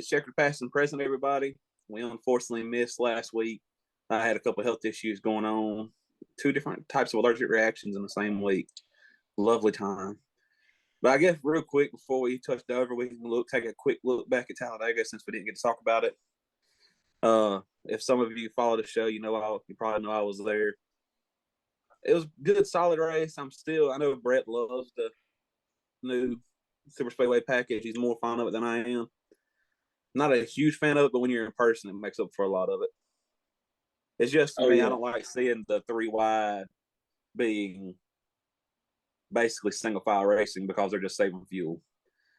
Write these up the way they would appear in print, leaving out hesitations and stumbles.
Checkered past and present, everybody. We unfortunately missed last week. I had a couple of health issues going on, two different types of allergic reactions in the same week. Lovely time. But I guess real quick before we touch over, we can take a quick look back at Talladega since we didn't get to talk about it. If some of you follow the show, you probably know I was there. It was a good, solid race. I know Brett loves the new Super Speedway package. He's more fond of it than I am. Not a huge fan of it, but when you're in person, it makes up for a lot of it. It's just me. Yeah. I don't like seeing the three wide being basically single file racing because they're just saving fuel.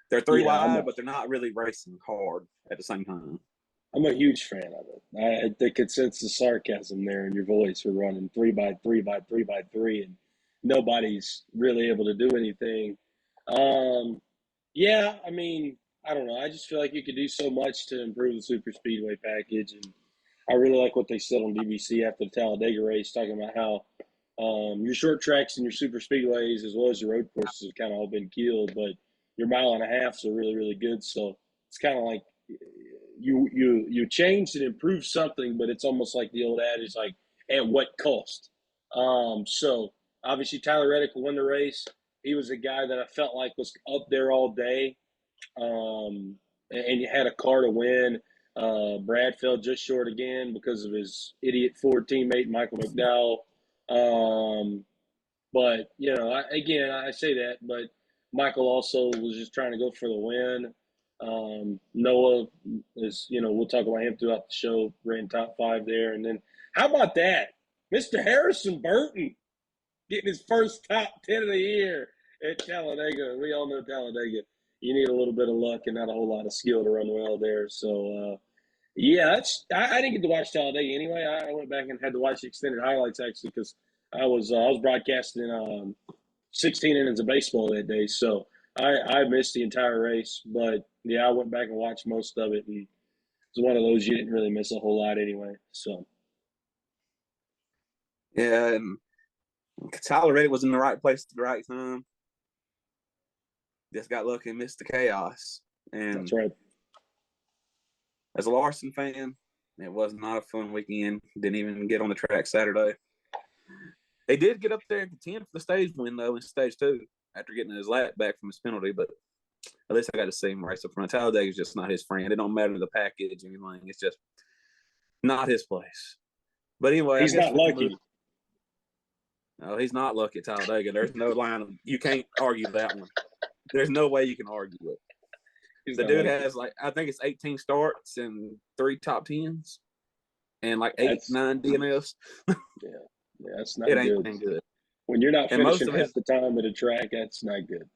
They're three wide, but they're not really racing hard at the same time. I'm a huge fan of it. I think it's the sarcasm there in your voice. We're running 3x3x3x3, and nobody's really able to do anything. Yeah, I mean, I don't know. I just feel like you could do so much to improve the super speedway package, and I really like what they said on BBC after the Talladega race, talking about how your short tracks and your super speedways, as well as your road courses, have kind of all been killed, but your mile and a halfs are really, really good. So it's kind of like you changed and improved something, but it's almost like the old adage, like at what cost? So obviously Tyler Reddick won the race. He was a guy that I felt like was up there all day, and you had a car to win. Brad fell just short again because of his idiot Ford teammate, Michael McDowell. But, I say that, but Michael also was just trying to go for the win. Noah is, we'll talk about him throughout the show, ran top 5 there. And then how about that? Mr. Harrison Burton getting his first top 10 of the year at Talladega. We all know Talladega. You need a little bit of luck and not a whole lot of skill to run well there. So, I didn't get to watch Talladega anyway. I went back and had to watch the extended highlights actually because I was broadcasting 16 innings of baseball that day. So I missed the entire race. But, I went back and watched most of it. And it was one of those you didn't really miss a whole lot anyway. So. Yeah, and Tyler Reddick was in the right place at the right time. Just got lucky and missed the chaos. And that's right. As a Larson fan, it was not a fun weekend. Didn't even get on the track Saturday. He did get up there and contend for the stage win, though, in stage 2 after getting his lap back from his penalty. But at least I got to see him race up front. Talladega is just not his friend. It don't matter the package or anything. It's just not his place. But anyway, he's not lucky. No, he's not lucky at Talladega. There's no line. You can't argue that one. There's no way you can argue it. The dude has I think it's 18 starts and 3 top 10s and 9 DNFs. Yeah, that's not good. It ain't good. When you're not finishing half the time at a track, that's not good.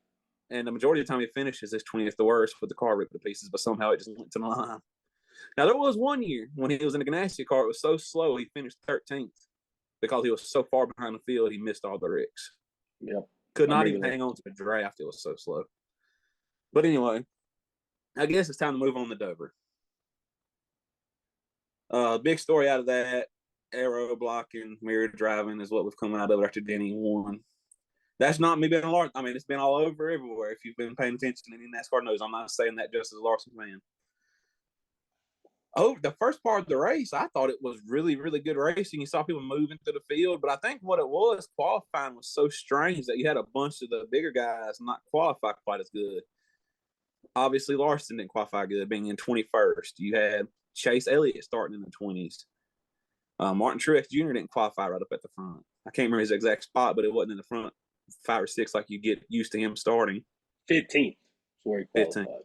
And the majority of the time he finishes is 20th the worst with the car ripped to pieces, but somehow it just went to the line. Now, there was one year when he was in the Ganassi car, it was so slow he finished 13th because he was so far behind the field he missed all the wrecks. Yep. Could not even hang on to the draft. It was so slow. But anyway, I guess it's time to move on to Dover. Big story out of that, Aero blocking, mirror driving is what we've come out of after Denny won. That's not me being a Larson. I mean, it's been all over everywhere. If you've been paying attention to any NASCAR news, I'm not saying that just as a Larson fan. Oh, the first part of the race, I thought it was really, really good racing. You saw people moving through the field, but I think what it was, qualifying was so strange that you had a bunch of the bigger guys not qualify quite as good. Obviously, Larson didn't qualify good, being in 21st. You had Chase Elliott starting in the 20s. Martin Truex Jr. didn't qualify right up at the front. I can't remember his exact spot, but it wasn't in the front 5 or 6 like you get used to him starting. 15th is where he qualified. 15th.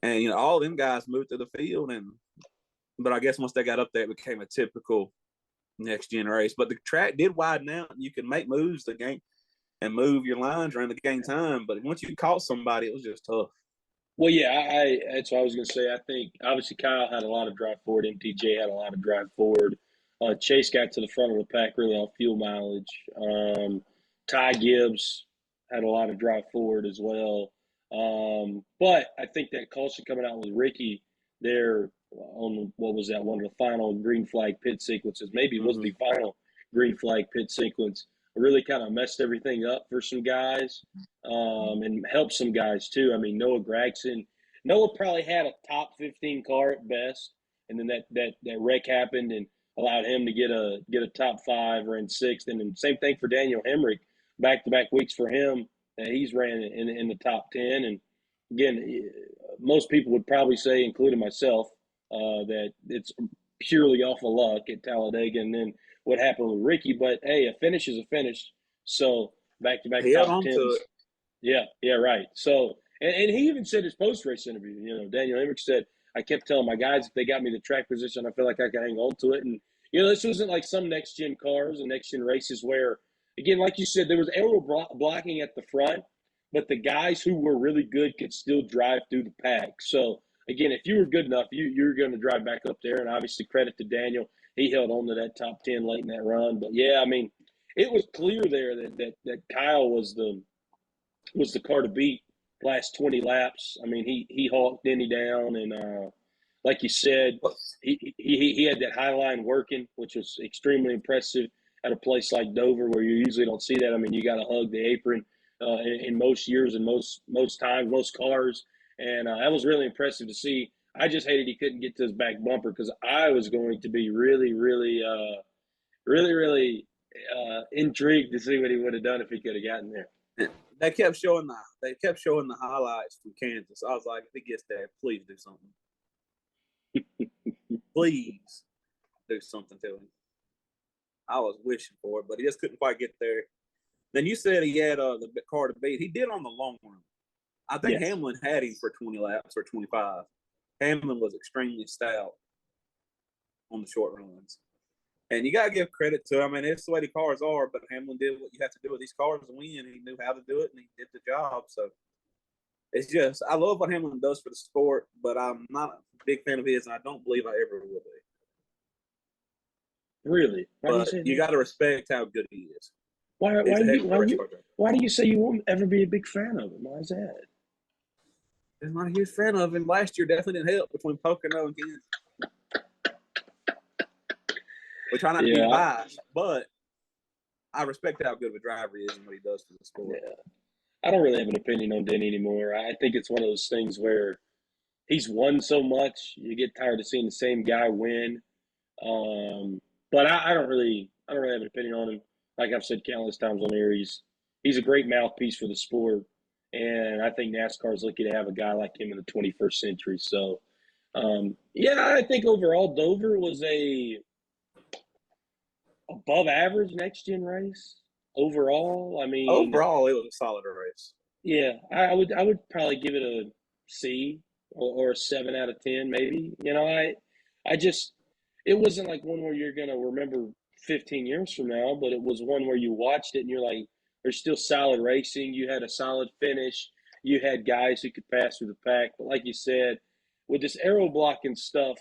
And, all them guys moved to the field. But I guess once they got up there, it became a typical next-gen race. But the track did widen out. And you could make moves the game and move your lines around the game time. But once you caught somebody, it was just tough. Well, yeah, that's what I was going to say. I think, obviously, Kyle had a lot of drive forward. MTJ had a lot of drive forward. Chase got to the front of the pack really on fuel mileage. Ty Gibbs had a lot of drive forward as well. But I think that caution coming out with Ricky there on, what was that, one of the final green flag pit sequences, maybe it was the final green flag pit sequence, really kind of messed everything up for some guys and helped some guys too. I mean, Noah Gragson, Noah probably had a top 15 car at best, and then that wreck happened and allowed him to get a top five or in sixth. And then same thing for Daniel Hemrick, back to back weeks for him. He's ran in the top 10. And again, most people would probably say, including myself, that it's purely off of luck at Talladega, and then what happened with Ricky. But hey, a finish is a finish. So back to back He held top on to tens. it. Yeah, right. So, and he even said his post race interview. Daniel Hemrick said, "I kept telling my guys if they got me the track position, I feel like I can hang on to it." And this wasn't like some next gen cars and next gen races where, again, like you said, there was aero blocking at the front, but the guys who were really good could still drive through the pack. So again, if you were good enough, you're going to drive back up there. And obviously, credit to Daniel, he held on to that top 10 late in that run. But yeah, I mean, it was clear there that Kyle was the car to beat last 20 laps. I mean, he hawked Denny down, and like you said, he had that high line working, which was extremely impressive at a place like Dover where you usually don't see that. I mean, you got to hug the apron in most years and most times, most cars, and that was really impressive to see. I just hated he couldn't get to his back bumper because I was going to be really intrigued to see what he would have done if he could have gotten there. They kept showing the highlights from Kansas. I was like, if he gets there, please do something. Please do something to him. I was wishing for it, but he just couldn't quite get there. Then you said he had the car to beat. He did on the long run. I think Yes. Hamlin had him for 20 laps or 25. Hamlin was extremely stout on the short runs. And you got to give credit to him. I mean, it's the way the cars are, but Hamlin did what you have to do with these cars to win. He knew how to do it, and he did the job. So it's just, I love what Hamlin does for the sport, but I'm not a big fan of his, and I don't believe I ever will be. Really? Why do you But say you that? got to respect how good he is. Why He's why a heck you of a why race you car driver. why do you say you won't ever be a big fan of him? Why is that? I'm not a huge fan of him. Last year definitely didn't help between Pocono and Kansas. We try not to be Yeah, biased, but I respect how good of a driver he is and what he does for the sport. yeah. I don't really have an opinion on Denny anymore. I think it's one of those things where he's won so much, you get tired of seeing the same guy win. But I don't really have an opinion on him. Like I've said countless times on here, he's a great mouthpiece for the sport, and I think NASCAR is lucky to have a guy like him in the 21st century. So, yeah, I think overall Dover was a above average next gen race. Overall, I mean, Overall, it was a solid race. yeah, I would probably give it a C or a 7 out of 10 maybe. I just it wasn't like one where you're gonna remember 15 years from now, but it was one where you watched it and you're like, there's still solid racing. You had a solid finish. You had guys who could pass through the pack. But like you said, with this aero blocking stuff,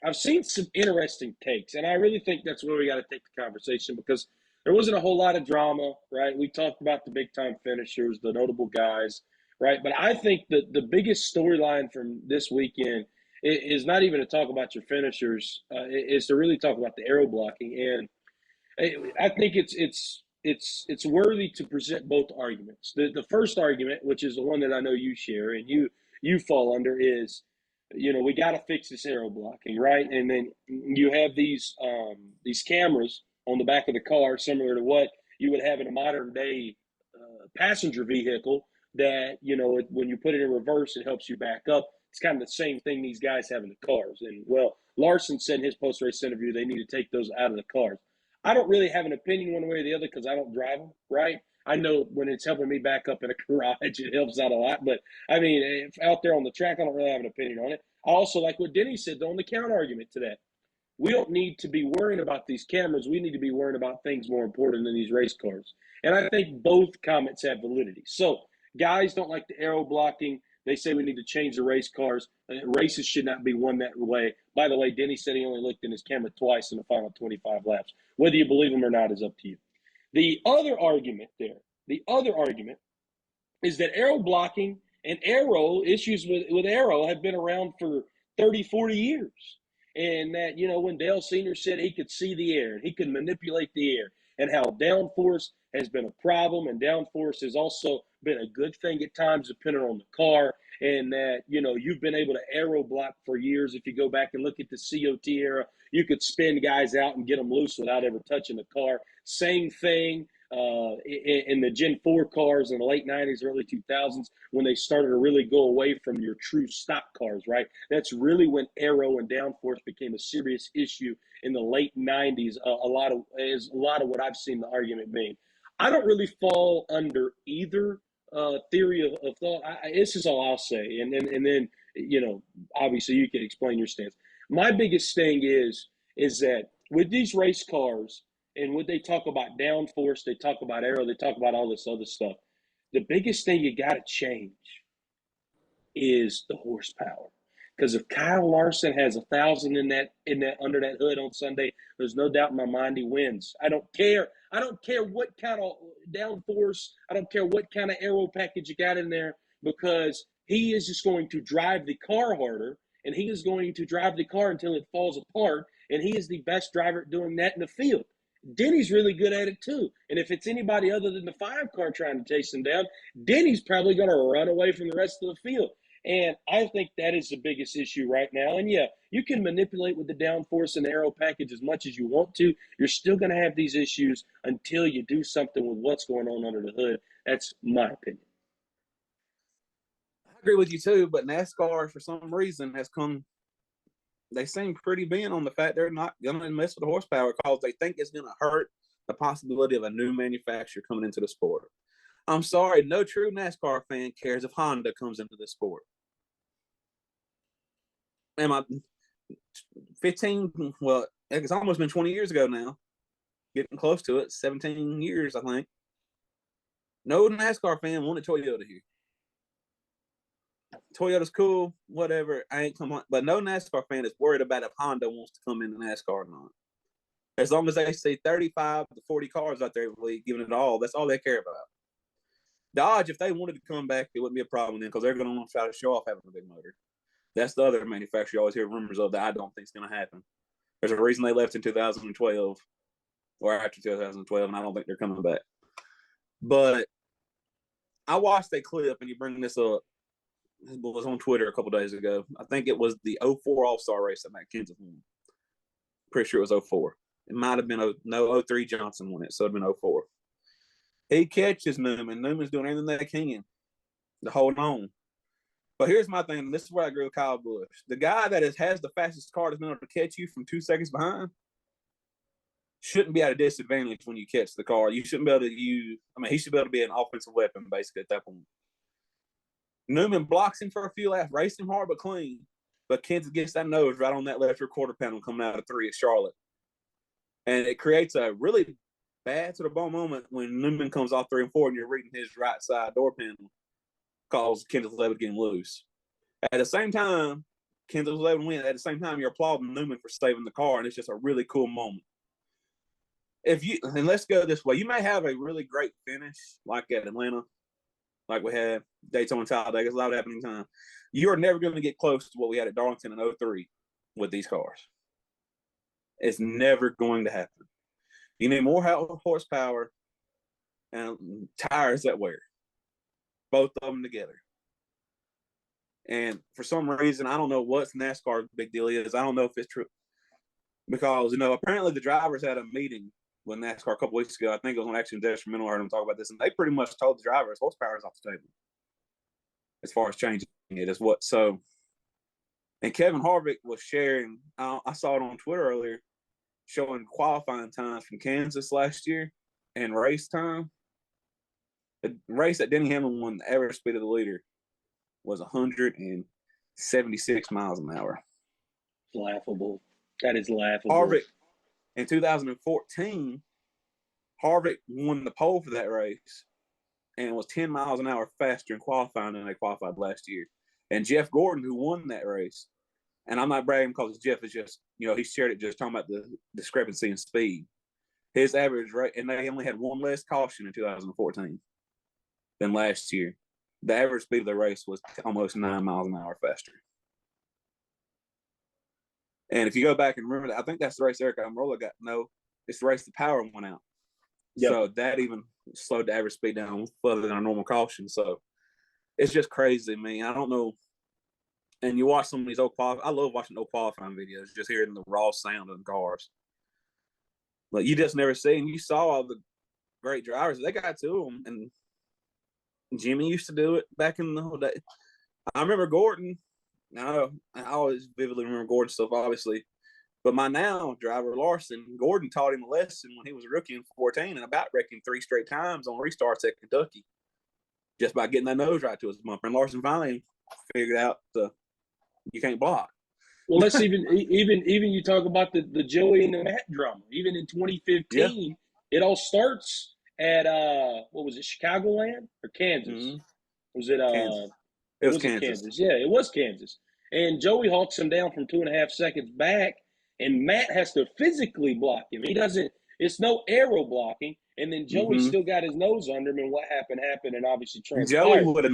I've seen some interesting takes, and I really think that's where we got to take the conversation because there wasn't a whole lot of drama, right? We talked about the big time finishers, the notable guys, right? But I think that the biggest storyline from this weekend is not even to talk about your finishers, is to really talk about the aero blocking. And I think it's worthy to present both arguments. The first argument, which is the one that I know you share and you fall under, is we got to fix this aero blocking, right? And then you have these cameras on the back of the car, similar to what you would have in a modern day passenger vehicle. That when you put it in reverse, it helps you back up. It's kind of the same thing these guys have in the cars. And well, Larson said in his post race interview they need to take those out of the cars. I don't really have an opinion one way or the other because I don't drive them, right? I know when it's helping me back up in a garage, it helps out a lot. But I mean, if out there on the track, I don't really have an opinion on it. I also like what Denny said, though, on the counter argument to that. We don't need to be worrying about these cameras. We need to be worrying about things more important than these race cars. And I think both comments have validity. So guys don't like the aero blocking. They say we need to change the race cars. Races should not be won that way. By the way, Denny said he only looked in his camera twice in the final 25 laps. Whether you believe him or not is up to you. The other argument is that aero blocking and aero issues with aero have been around for 30, 40 years. And that, when Dale Sr. said he could see the air and he could manipulate the air, and how downforce has been a problem, and downforce has also been a good thing at times, depending on the car. And that, you've been able to aero block for years. If you go back and look at the COT era, you could spin guys out and get them loose without ever touching the car. Same thing in the Gen 4 cars in the late 90s, early 2000s, when they started to really go away from your true stock cars, right? That's really when aero and downforce became a serious issue in the late 90s. A lot of what I've seen the argument being. I don't really fall under either theory of thought. This is all I'll say. And then, obviously you can explain your stance. My biggest thing is that with these race cars, and when they talk about downforce, they talk about aero, they talk about all this other stuff. The biggest thing you got to change is the horsepower. Because if Kyle Larson has 1,000 in that under that hood on Sunday, there's no doubt in my mind he wins. I don't care. I don't care what kind of downforce. I don't care what kind of aero package you got in there, because he is just going to drive the car harder, and he is going to drive the car until it falls apart. And he is the best driver at doing that in the field. Denny's really good at it too. And if it's anybody other than the 5 car trying to chase him down, Denny's probably going to run away from the rest of the field. And I think that is the biggest issue right now. And yeah, you can manipulate with the downforce and aero package as much as you want to. You're still going to have these issues until you do something with what's going on under the hood. That's my opinion. I agree with you too, but NASCAR for some reason has come. They seem pretty bent on the fact they're not going to mess with the horsepower because they think it's going to hurt the possibility of a new manufacturer coming into the sport. I'm sorry, no true NASCAR fan cares if Honda comes into the sport. And my 15, well, it's almost been 20 years ago now, getting close to it, 17 years, I think. No NASCAR fan wanted Toyota here. Toyota's cool, whatever. I ain't come on, but no NASCAR fan is worried about if Honda wants to come into NASCAR or not. As long as they see 35 to 40 cars out there every week, giving it all, that's all they care about. Dodge, if they wanted to come back, it wouldn't be a problem then, because they're going to want to try to show off having a big motor. That's the other manufacturer you always hear rumors of that I don't think is going to happen. There's a reason they left in 2012 or after 2012, and I don't think they're coming back. But I watched a clip, and you bring this up. It was on Twitter a couple days ago. I think it was the 04 All-Star race that Matt Kenseth won. Pretty sure it was 04. It might have been 03 Johnson won it, so it'd been 04. He catches Newman. Newman's doing everything they can to hold on. But here's my thing. This is where I agree with Kyle Busch. The guy that has the fastest car that's been able to catch you from 2 seconds behind shouldn't be at a disadvantage when you catch the car. You shouldn't be able to use – he should be able to be an offensive weapon, basically, at that point. Newman blocks him for a few laps, racing hard but clean. But Kenseth gets that nose right on that left rear quarter panel coming out of 3 at Charlotte. And it creates a really bad to the bone moment when Newman comes off 3 and 4 and you're reading his right side door panel because Kenseth was able to get him loose. At the same time, Kenseth was able to win. At the same time, you're applauding Newman for saving the car, and it's just a really cool moment. And let's go this way. You may have a really great finish like at Atlanta, like we had Daytona and Talladega. It's a lot happening time. You're never going to get close to what we had at Darlington in 03 with these cars. It's never going to happen. You need more horsepower and tires that wear. Both of them together. And for some reason, I don't know what's NASCAR's big deal is. I don't know if it's true. Because, apparently the drivers had a meeting with NASCAR a couple weeks ago. I think it was on Action Detrimental. I heard them talk about this. And they pretty much told the drivers horsepower is off the table as far as changing it is what. So, and Kevin Harvick was sharing, I saw it on Twitter earlier, showing qualifying times from Kansas last year and race time. The race that Denny Hamlin won, the average speed of the leader was 176 miles an hour. Laughable. That is laughable. Harvick, in 2014, Harvick won the pole for that race and was 10 miles an hour faster in qualifying than they qualified last year. And Jeff Gordon, who won that race, and I'm not bragging because Jeff is just, he shared it just talking about the discrepancy in speed. His average rate, and they only had one less caution in 2014 than last year. The average speed of the race was almost 9 miles an hour faster. And if you go back and remember that, I think that's the race Eric Almirola got. No, it's the race the power went out. Yep. So that even slowed the average speed down further than our normal caution. So it's just crazy, man. I don't know. And you watch some of these old I love watching old qualifying videos, just hearing the raw sound of the cars. But you just never see, and you saw all the great drivers. They got to them, and Jimmy used to do it back in the whole day. I remember Gordon. I always vividly remember Gordon stuff, obviously. But my now driver, Larson, Gordon taught him a lesson when he was a rookie in 14 and about wrecking 3 straight times on restarts at Kentucky just by getting that nose right to his bumper. And Larson finally figured out you can't block. Well, let's even you talk about the Joey and the Matt drama. Even in 2015, It all starts at what was it, Chicagoland or Kansas? Mm-hmm. Was it Kansas? It was Kansas. Yeah, it was Kansas. And Joey hawks him down from 2.5 seconds back, and Matt has to physically block him. He doesn't. It's no aero blocking. And then Joey still got his nose under him, and what happened, and obviously transpired. Joey would have.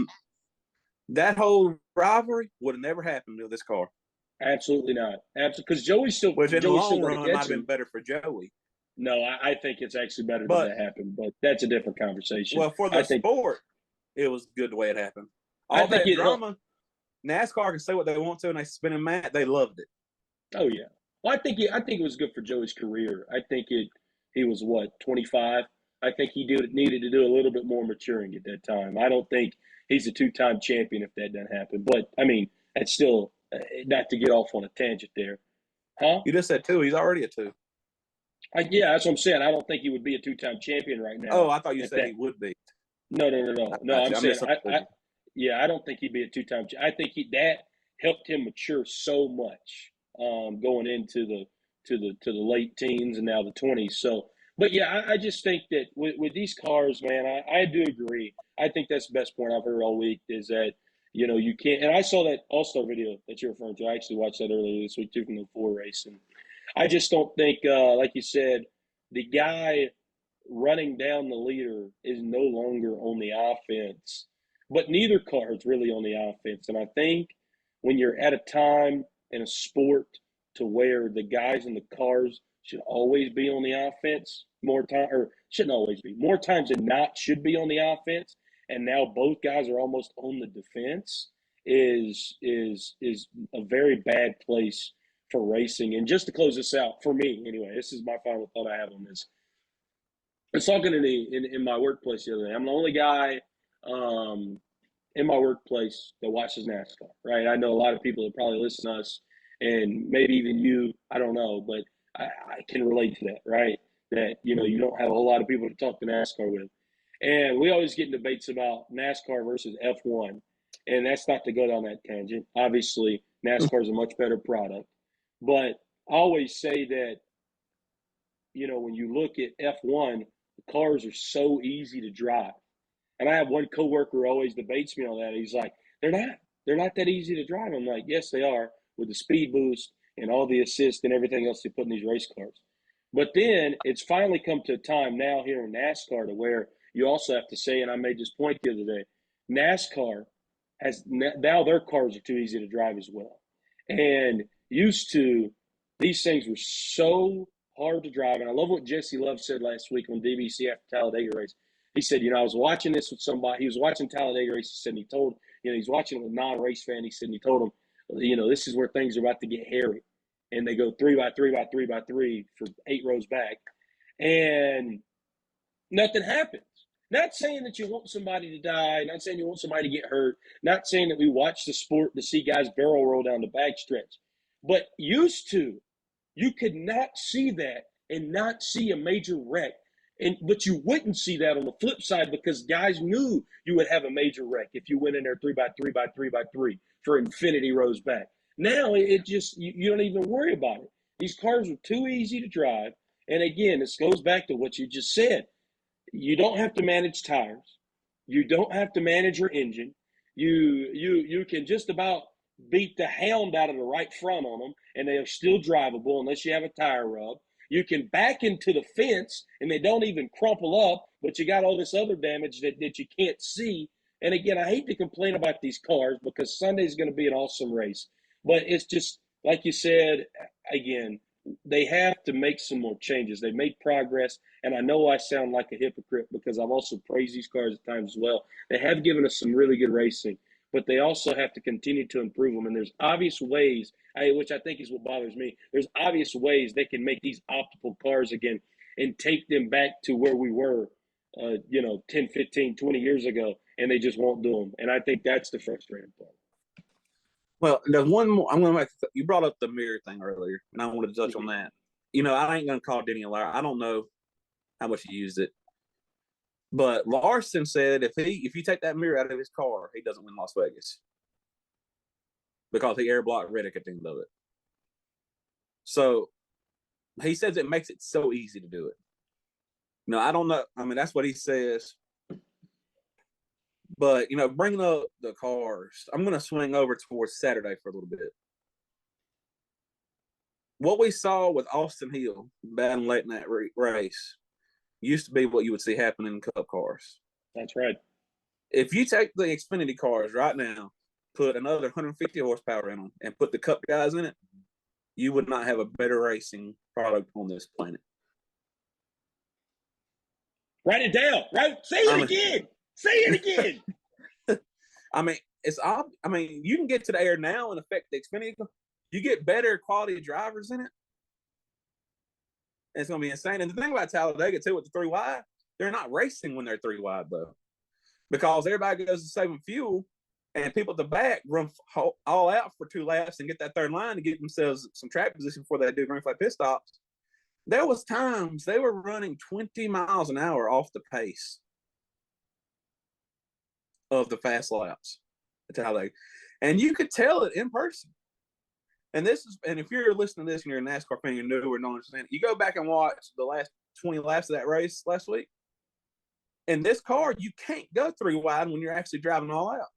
That whole rivalry would have never happened to this car. Absolutely not. Absolutely, because Joey's still. Which in the Joey's long run might have been better for Joey. No, I think it's actually better that happened, but that's a different conversation. Well, for the sport, it was good the way it happened. All that drama, NASCAR can say what they want to, and they spinning Matt. They loved it. Oh yeah. Well, I think it was good for Joey's career. I think he was 25. I think he needed to do a little bit more maturing at that time. I don't think he's a 2-time champion if that doesn't happen. But I mean, that's still not to get off on a tangent there, huh? You just said 2. He's already a 2. Yeah, that's what I'm saying. I don't think he would be a 2-time champion right now. Oh, I thought you said he would be. No. I'm saying I don't think he'd be a 2-time. I think that helped him mature so much going into the late teens and now the 20s. So, but yeah, I just think that with these cars, man, I do agree. I think that's the best point I've heard all week is that you can't. And I saw that All-Star video that you're referring to. I actually watched that earlier this week too from the 4 race, and I just don't think, like you said, the guy running down the leader is no longer on the offense. But neither car is really on the offense. And I think when you're at a time in a sport to where the guys in the cars should always be on the offense more times than not should be on the offense, and now both guys are almost on the defense is a very bad place for racing. And just to close this out, for me anyway, this is my final thought I have on this. I was talking in my workplace the other day. I'm the only guy in my workplace that watches NASCAR, right? I know a lot of people that probably listen to us, and maybe even you, I don't know, but I can relate to that, right? That, you don't have a whole lot of people to talk to NASCAR with. And we always get in debates about NASCAR versus F1, and that's not to go down that tangent. Obviously, NASCAR is a much better product. But I always say that, when you look at F1, the cars are so easy to drive. And I have one coworker who always debates me on that. He's like, they're not that easy to drive. I'm like, yes, they are, with the speed boost and all the assist and everything else they put in these race cars. But then it's finally come to a time now here in NASCAR to where you also have to say, and I made this point the other day, NASCAR now their cars are too easy to drive as well. And used to, these things were so hard to drive. And I love what Jesse Love said last week on DBC after Talladega race. He said, I was watching this with somebody. He was watching Talladega race. He said, and he told, he's watching it with a non-race fan. He said, and he told him, this is where things are about to get hairy. And they go 3 by 3 by 3 by 3 for 8 rows back. And nothing happens. Not saying that you want somebody to die. Not saying you want somebody to get hurt. Not saying that we watch the sport to see guys barrel roll down the backstretch. But used to, you could not see that and not see a major wreck. But you wouldn't see that on the flip side because guys knew you would have a major wreck if you went in there 3 by 3 by 3 by 3 for infinity rows back. Now it just you don't even worry about it. These cars are too easy to drive. And again, this goes back to what you just said. You don't have to manage tires. You don't have to manage your engine. You can just about beat the hound out of the right front on them, and they are still drivable unless you have a tire rub. You can back into the fence, and they don't even crumple up, but you got all this other damage that you can't see. And again, I hate to complain about these cars because Sunday is going to be an awesome race. But it's just like you said, again, they have to make some more changes. They made progress, and I know I sound like a hypocrite because I've also praised these cars at times as well. They have given us some really good racing, but they also have to continue to improve them. And there's obvious ways, which I think is what bothers me. There's obvious ways they can make these optimal cars again and take them back to where we were, 10, 15, 20 years ago, and they just won't do them. And I think that's the frustrating part. Well, there's one more. I'm going to make. You brought up the mirror thing earlier, and I wanted to touch on that. I ain't going to call Denny a liar. I don't know how much he used it, but Larson said if you take that mirror out of his car, he doesn't win Las Vegas because he air blocked Reddick at the end of it. So he says it makes it so easy to do it. I don't know. I mean, that's what he says. But, bringing up the cars, I'm going to swing over towards Saturday for a little bit. What we saw with Austin Hill battling late in that race used to be what you would see happen in Cup cars. That's right. If you take the Xfinity cars right now, put another 150 horsepower in them, and put the Cup guys in it, you would not have a better racing product on this planet. Write it down. Say it again. Say it again. I mean, you can get to the air now and affect the Xfinity. You get better quality drivers in it. It's going to be insane. And the thing about Talladega, too, with the 3 wide, they're not racing when they're 3 wide, though. Because everybody goes to saving fuel, and people at the back run all out for 2 laps and get that third line to get themselves some track position before they do green flag pit stops. There was times they were running 20 miles an hour off the pace of the fast laps at Talladega. And you could tell it in person. And if you're listening to this and you're a NASCAR fan, you're new or don't understand it, you go back and watch the last 20 laps of that race last week. In this car, you can't go 3 wide when you're actually driving all out.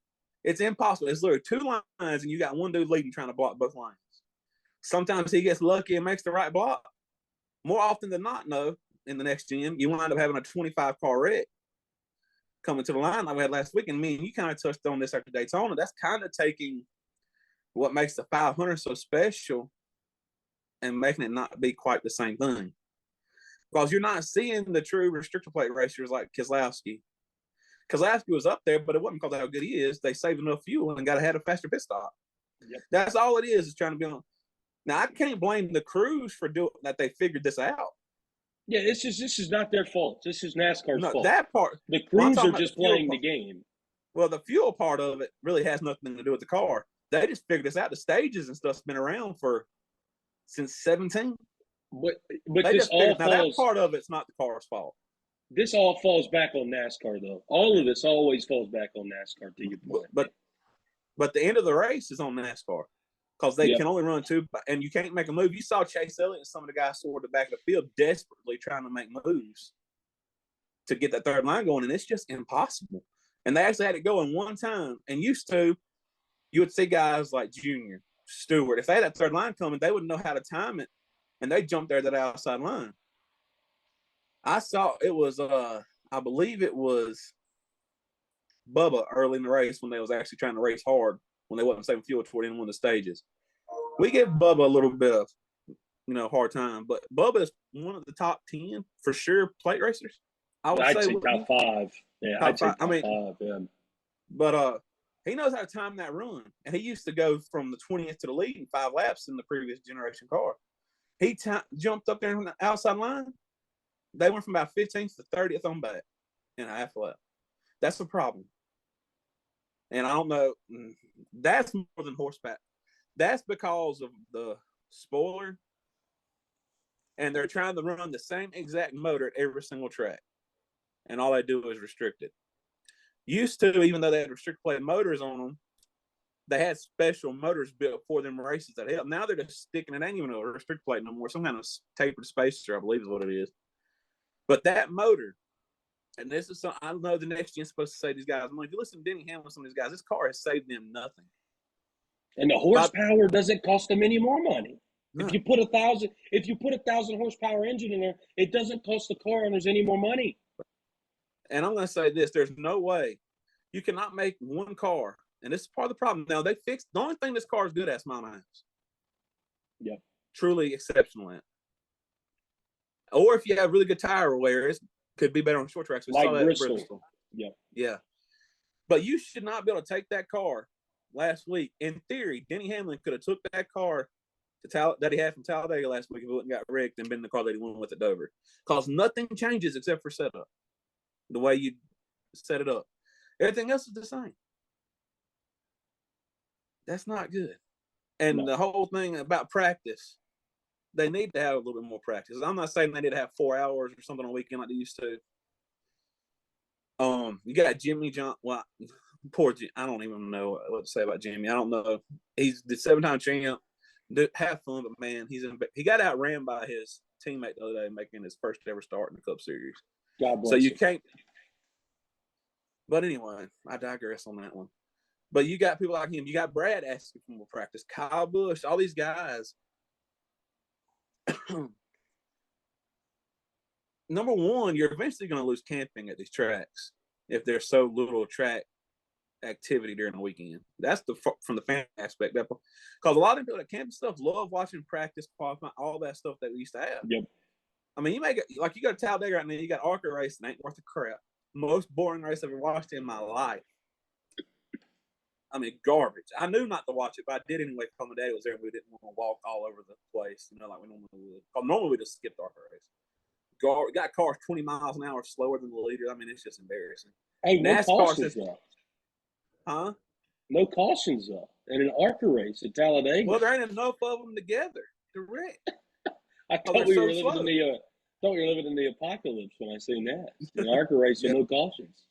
It's impossible. It's literally 2 lines, and you got one dude leading trying to block both lines. Sometimes he gets lucky and makes the right block. More often than not, no, in the next gen, you wind up having a 25 car wreck coming to the line like we had last week. And me and you kind of touched on this after Daytona. That's kind of taking what makes the 500 so special and making it not be quite the same thing. Because you're not seeing the true restrictor plate racers like Keselowski. Keselowski was up there, but it wasn't because of how good he is. They saved enough fuel and had a faster pit stop. Yep. That's all it is trying to be on. Now, I can't blame the crews for doing that. They figured this out. Yeah, this is not their fault. This is NASCAR's fault. That part. The crews are just playing the game. Well, the fuel part of it really has nothing to do with the car. They just figured this out. The stages and stuff's been around since 17. But this all falls. Now, that part of it's not the car's fault. This all falls back on NASCAR, though. All of this always falls back on NASCAR, to your point. But the end of the race is on NASCAR because they can only run 2, and you can't make a move. You saw Chase Elliott and some of the guys toward the back of the field desperately trying to make moves to get that third line going, and it's just impossible. And they actually had it going one time. And used to, you would see guys like Junior, Stewart. If they had that third line coming, they would know how to time it, and they jumped there to that outside line. I saw it was, I believe it was Bubba early in the race when they was actually trying to race hard when they wasn't saving fuel toward any one of the stages. We give Bubba a little bit of, hard time, but Bubba is one of the top 10 for sure plate racers. I'd say top 5. Yeah, I'd say top 5. Yeah. But he knows how to time that run, and he used to go from the 20th to the lead in 5 laps in the previous generation car. He jumped up there on the outside line. They went from about 15th to 30th on back in a half lap. That's a problem. And I don't know. That's more than horsepower. That's because of the spoiler. And they're trying to run the same exact motor at every single track. And all they do is restrict it. Used to, even though they had restrict plate motors on them, they had special motors built for them races that help. Now they're just sticking it. Ain't even a restrict plate no more. Some kind of tapered spacer, I believe is what it is. But that motor, and this is something I know the next gen's supposed to say to these guys. If you listen to Denny Hamlin, some of these guys, this car has saved them nothing. And the horsepower doesn't cost them any more money. No. If you put 1,000 horsepower engine in there, it doesn't cost the car owners any more money. And I'm going to say this: there's no way you cannot make one car, and this is part of the problem. Now they fixed the only thing this car is good at is mile and a half. Yep. Truly exceptional at. Or if you have really good tire wear, it could be better on short tracks. We Like saw that Bristol. at Bristol. Yep. Yeah. But you should not be able to take that car last week. In theory, Denny Hamlin could have took that car that he had from Talladega last week if it wouldn't got wrecked and been in the car that he won with at Dover. Because nothing changes except for setup. The way you set it up. Everything else is the same. That's not good. And the whole thing about practice, they need to have a little bit more practice. I'm not saying they need to have 4 hours or something on a weekend like they used to. You got Jimmy John. Well, poor Jimmy. I don't even know what to say about Jimmy. I don't know. He's the 7-time champ. Have fun, but man, he got outran by his teammate the other day, making his first ever start in the Cup Series. God bless so you him. can't. But anyway, I digress on that one. But you got people like him. You got Brad asking for more practice. Kyle Busch, all these guys. Number one, you're eventually going to lose camping at these tracks if there's so little track activity during the weekend. That's from the fan aspect. Because a lot of people that camp and stuff love watching practice, qualifying, all that stuff that we used to have. Yep. I mean, you go to Talladega right now, you got ARCA race, and ain't worth a crap. Most boring race I've ever watched in my life. I mean, garbage. I knew not to watch it, but I did anyway because my daddy was there and we didn't want to walk all over the place, like we normally would. Because normally we just skipped ARCA race. Got cars 20 miles an hour slower than the leader. I mean, it's just embarrassing. Hey, no cautions though. Huh? No cautions though. In an ARCA race at Talladega. Well, there ain't enough of them together to wreck. I thought we were living in the apocalypse when I seen that. An ARCA race with no cautions.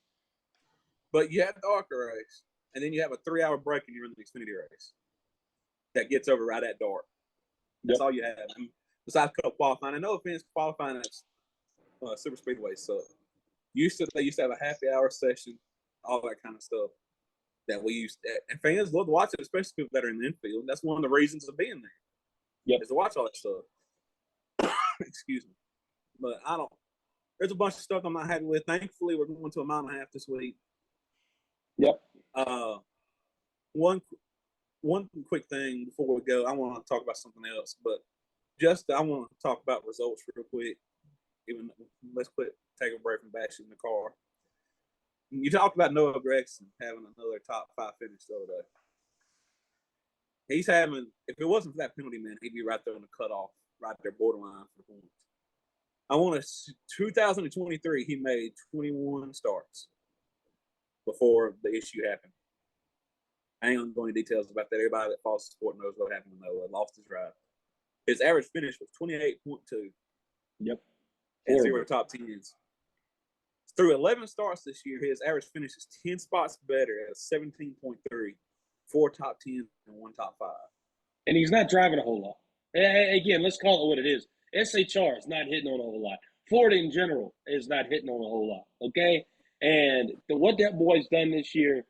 But you have the ARCA race, and then you have a 3-hour break and you're in the Xfinity race. That gets over right at dark. That's all you have. I mean, besides Cup qualifying, and no offense, qualifying at super speedway suck. They used to have a happy hour session, all that kind of stuff that we used to, and fans love to watch it, especially people that are in the infield. That's one of the reasons of being there. Yep. Is to watch all that stuff. Excuse me. But there's a bunch of stuff I'm not happy with. Thankfully, we're going to a mile and a half this week. Yep. One quick thing before we go, I want to talk about something else, but I want to talk about results real quick. Let's quit taking a break from bashing the car. You talked about Noah Gragson having another top 5 finish the other day. He's having, if it wasn't for that penalty, man, he'd be right there on the cutoff, right there borderline for points. I want to, 2023, he made 21 starts before the issue happened. I ain't going to go into details about that. Everybody that follows the sport knows what happened when Noah lost his ride. His average finish was 28.2. Yep. And 0 top 10s. Through 11 starts this year, his average finish is 10 spots better at 17.3, 4 top 10 and 1 top 5. And he's not driving a whole lot. Again, let's call it what it is. SHR is not hitting on a whole lot. Ford in general is not hitting on a whole lot. Okay? And what that boy's done this year,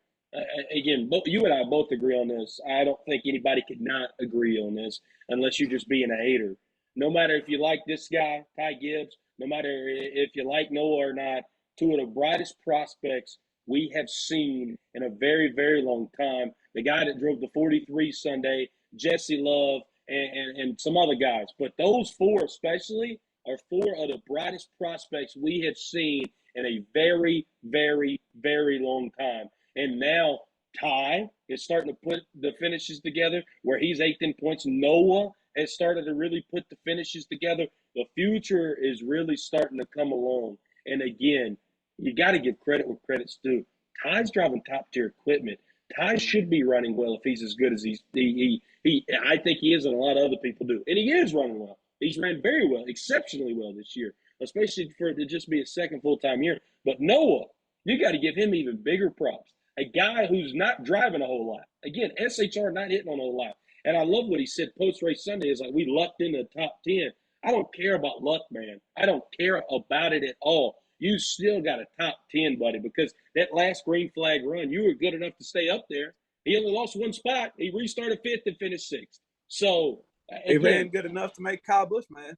again, you and I both agree on this. I don't think anybody could not agree on this unless you're just being a hater. No matter if you like this guy, Ty Gibbs, no matter if you like Noah or not, two of the brightest prospects we have seen in a very, very long time. The guy that drove the 43 Sunday, Jesse Love, and some other guys. But those 4 especially are 4 of the brightest prospects we have seen in a very, very, very long time. And now Ty is starting to put the finishes together where he's 8th in points. Noah has started to really put the finishes together. The future is really starting to come along. And again, you got to give credit where credit's due. Ty's driving top-tier equipment. Ty should be running well if he's as good as I think he is, and a lot of other people do. And he is running well. He's ran very well, exceptionally well this year, especially for it to just be a second full-time year. But Noah, you got to give him even bigger props. A guy who's not driving a whole lot. Again, SHR not hitting on a whole lot. And I love what he said post-race Sunday is like, we lucked in the top 10. I don't care about luck, man. I don't care about it at all. You still got a top 10, buddy, because that last green flag run, you were good enough to stay up there. He only lost 1 spot. He restarted 5th and finished 6th. So, again, he ran good enough to make Kyle Busch, man.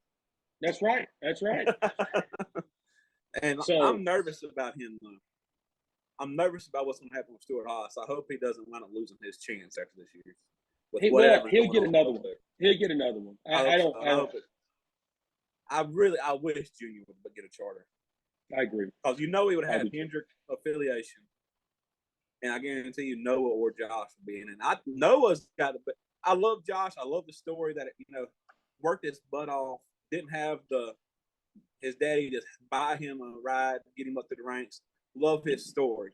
That's right. That's right. And so, I'm nervous about him, though. I'm nervous about what's going to happen with Stuart Haas. I hope he doesn't wind up losing his chance after this year. He'll get another one. He'll get another one. I hope I so. don't. And I hope it. I wish Junior would get a charter I agree. because he would I have do too. Hendrick affiliation, and I guarantee you Noah or Josh will be in it. Noah's got it, but I love Josh. I love the story that worked his butt off. Didn't have his daddy just buy him a ride, get him up to the ranks. Love his story.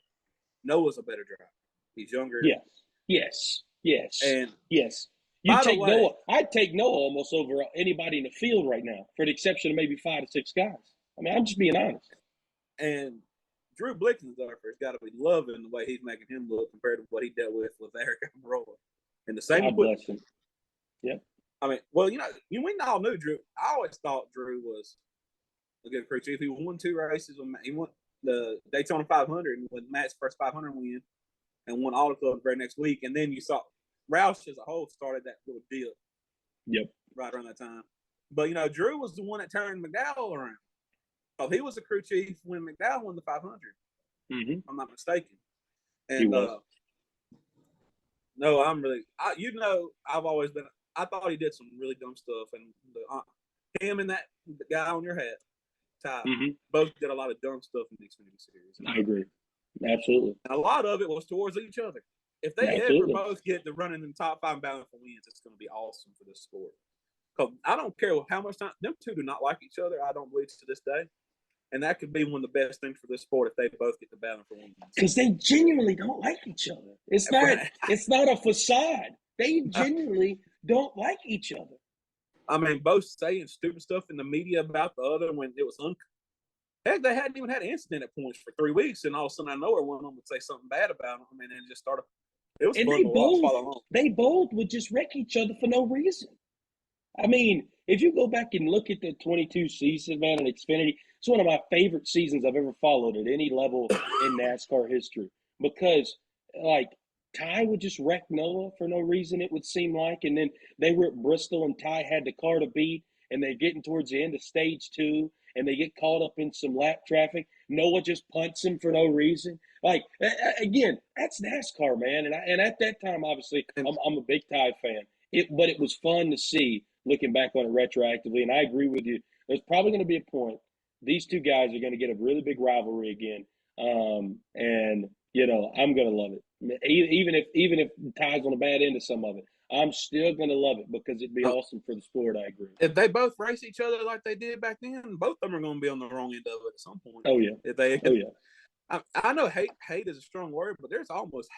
Noah's a better driver. He's younger. Yes. Yes. Yes. And yes. You by the take way, Noah. I'd take Noah almost over anybody in the field right now, for the exception of maybe 5 to 6 guys. I mean, I'm just being honest. and Drew Blickensderfer has got to be loving the way he's making him look compared to what he dealt with Eric Almirola. And the same God bless him. Yep. I mean, well, we all knew Drew. I always thought Drew was a good crew chief. He won 2 races. He won the Daytona 500 with Matt's first 500 win, and won Auto Club the very next week. And then you saw Roush as a whole started that little deal. Yep. Right around that time. But Drew was the one that turned McDowell around. Oh, he was the crew chief when McDowell won the 500. Mm-hmm. If I'm not mistaken. And he was. No, I'm really. I've always been. I thought he did some really dumb stuff, and him and that guy on your hat, Ty, both did a lot of dumb stuff in the Xfinity Series. I agree. Absolutely. And a lot of it was towards each other. If they ever both get to running in the top 5 battling for wins, it's going to be awesome for this sport. Because I don't care how much time them two do not like each other. I don't believe to this day. And that could be one of the best things for this sport if they both get to battle for one. Because they genuinely don't like each other. It's not a facade. They genuinely don't like each other. I mean, both saying stupid stuff in the media about the other when it was heck, they hadn't even had an incident at points for 3 weeks, and all of a sudden I know one of them would say something bad about them, and then just started. It was fun to watch. They both would just wreck each other for no reason. I mean, if you go back and look at the 22 season, man, in Xfinity, it's one of my favorite seasons I've ever followed at any level in NASCAR history because, Ty would just wreck Noah for no reason, it would seem like. And then they were at Bristol and Ty had the car to beat, and they're getting towards the end of stage 2, and they get caught up in some lap traffic. Noah just punts him for no reason. Again, that's NASCAR, man. And at that time, obviously, I'm a big Ty fan. But it was fun to see looking back on it retroactively. And I agree with you. There's probably going to be a point. These two guys are going to get a really big rivalry again. I'm going to love it. Even if Ty's on a bad end of some of it, I'm still going to love it because it'd be awesome for the sport. I agree. If they both race each other like they did back then, both of them are going to be on the wrong end of it at some point. Oh, yeah. I know hate is a strong word, but there's almost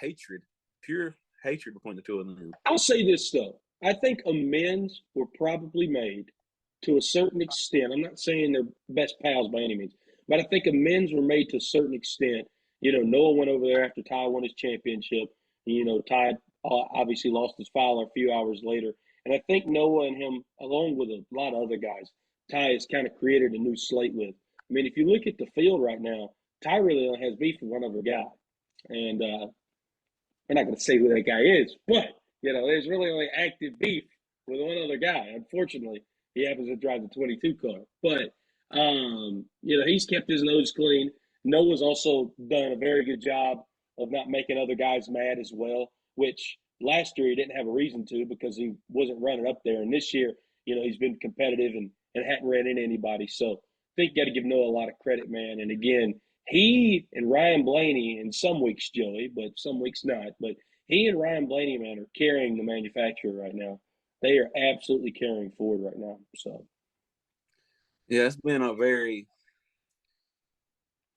pure hatred between the two of them. I'll say this, though. I think amends were probably made to a certain extent. I'm not saying they're best pals by any means, but I think amends were made to a certain extent. Noah went over there after Ty won his championship. Ty obviously lost his Fowler a few hours later. And I think Noah and him, along with a lot of other guys, Ty has kind of created a new slate with. I mean, if you look at the field right now, Ty really only has beef with one other guy. And we're not going to say who that guy is, but, there's really only active beef with one other guy. Unfortunately, he happens to drive the 22 car. But, he's kept his nose clean. Noah's also done a very good job of not making other guys mad as well, which last year he didn't have a reason to because he wasn't running up there. And this year, he's been competitive and hadn't ran into anybody. So I think you got to give Noah a lot of credit, man. And again, he and Ryan Blaney, in some weeks, Joey, but some weeks not, but he and Ryan Blaney, man, are carrying the manufacturer right now. They are absolutely carrying Ford right now. So, yeah, it's been a very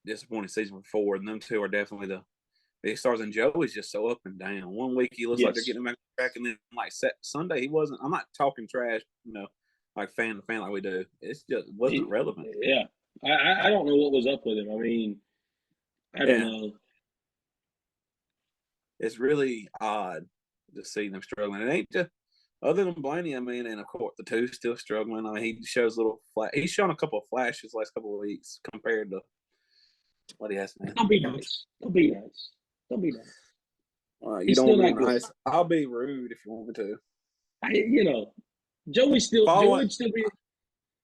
disappointing season for Ford, and them two are definitely the big stars. And Joey's just so up and down. One week he looks like they're getting him back on track, and then Sunday he wasn't. I'm not talking trash, like fan to fan like we do. It's just wasn't relevant. Yeah, I don't know what was up with him. I mean, I don't know. It's really odd to see them struggling. It ain't just other than Blaney. I mean, and of course the two still struggling. I mean, he shows he's shown a couple of flashes the last couple of weeks compared to what he has. Man, Don't be nice. Don't be nice. Don't be nice. You don't want to be nice. I'll be rude if you want me to. Joey would still be.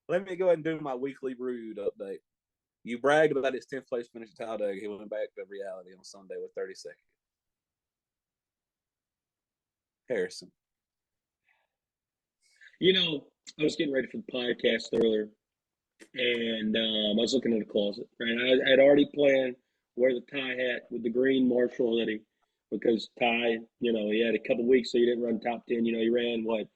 Let me go ahead and do my weekly rude update. You bragged about his 10th place finish at Talladega. He went back to reality on Sunday with 32nd. Harrison. I was getting ready for the podcast earlier, and I was looking in the closet. Right, I had already planned wear the tie hat with the green Marshall hoodie because Ty, he had a couple weeks, so he didn't run top 10. He ran what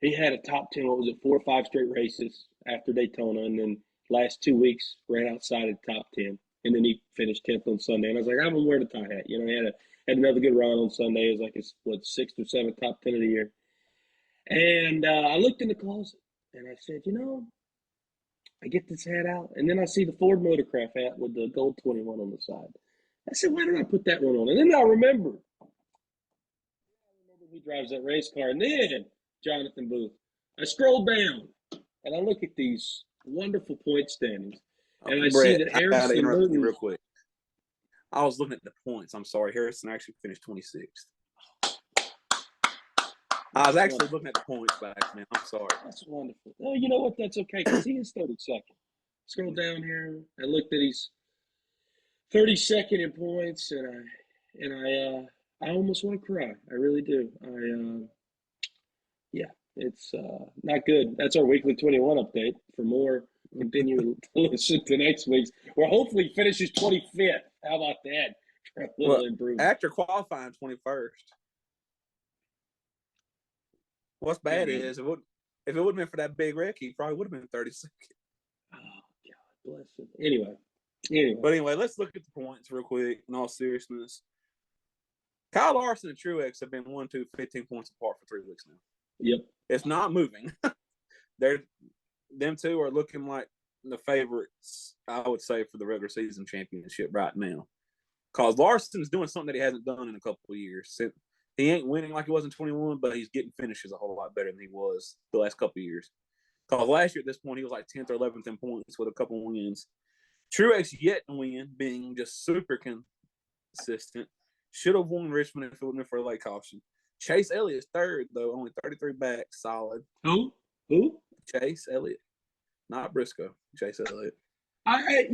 he had a top 10. What was it? 4 or 5 straight races after Daytona, and then last 2 weeks ran outside of the top 10, and then he finished 10th on Sunday. And I was like, I'm gonna wear the tie hat. He had another good run on Sunday. It was like his 6th or 7th top 10 of the year. And I looked in the closet and I said, I get this hat out, and then I see the Ford Motorcraft hat with the gold 21 on the side. I said, why did I put that one on? And then I remember he drives that race car. And then, Jonathan Booth, I scroll down and I look at these wonderful point standings, and I see that I gotta Harrison interrupt you real Burton. quick. I was looking at the points. I'm sorry. Harrison actually finished 26th. I was actually looking at the points back, man. I'm sorry. That's wonderful. Oh, you know what? That's okay because he is 32nd. Scroll down here. I looked at he's 32nd in points, and I almost want to cry. I really do. Yeah, it's not good. That's our weekly 21 update. For more, continue to listen to next week's, where hopefully finishes 25th. How about that? For a little improvement. After qualifying 21st. What's bad is if it would have been for that big wreck, he probably would have been 32nd. Oh, God bless him. Anyway. But anyway, let's look at the points real quick in all seriousness. Kyle Larson and Truex have been 15 points apart for 3 weeks now. Yep. It's not moving. Them two are looking like the favorites, I would say, for the regular season championship right now. Because Larson's doing something that he hasn't done in a couple of years. He ain't winning like he was in 21, but he's getting finishes a whole lot better than he was the last couple of years. Because last year at this point, he was like 10th or 11th in points with a couple of wins. Truex yet to win, being just super consistent. Should have won Richmond if it wouldn't been for a late caution. Chase Elliott's third, though, only 33 back, solid. Who? Chase Elliott. Not Briscoe. Chase Elliott. I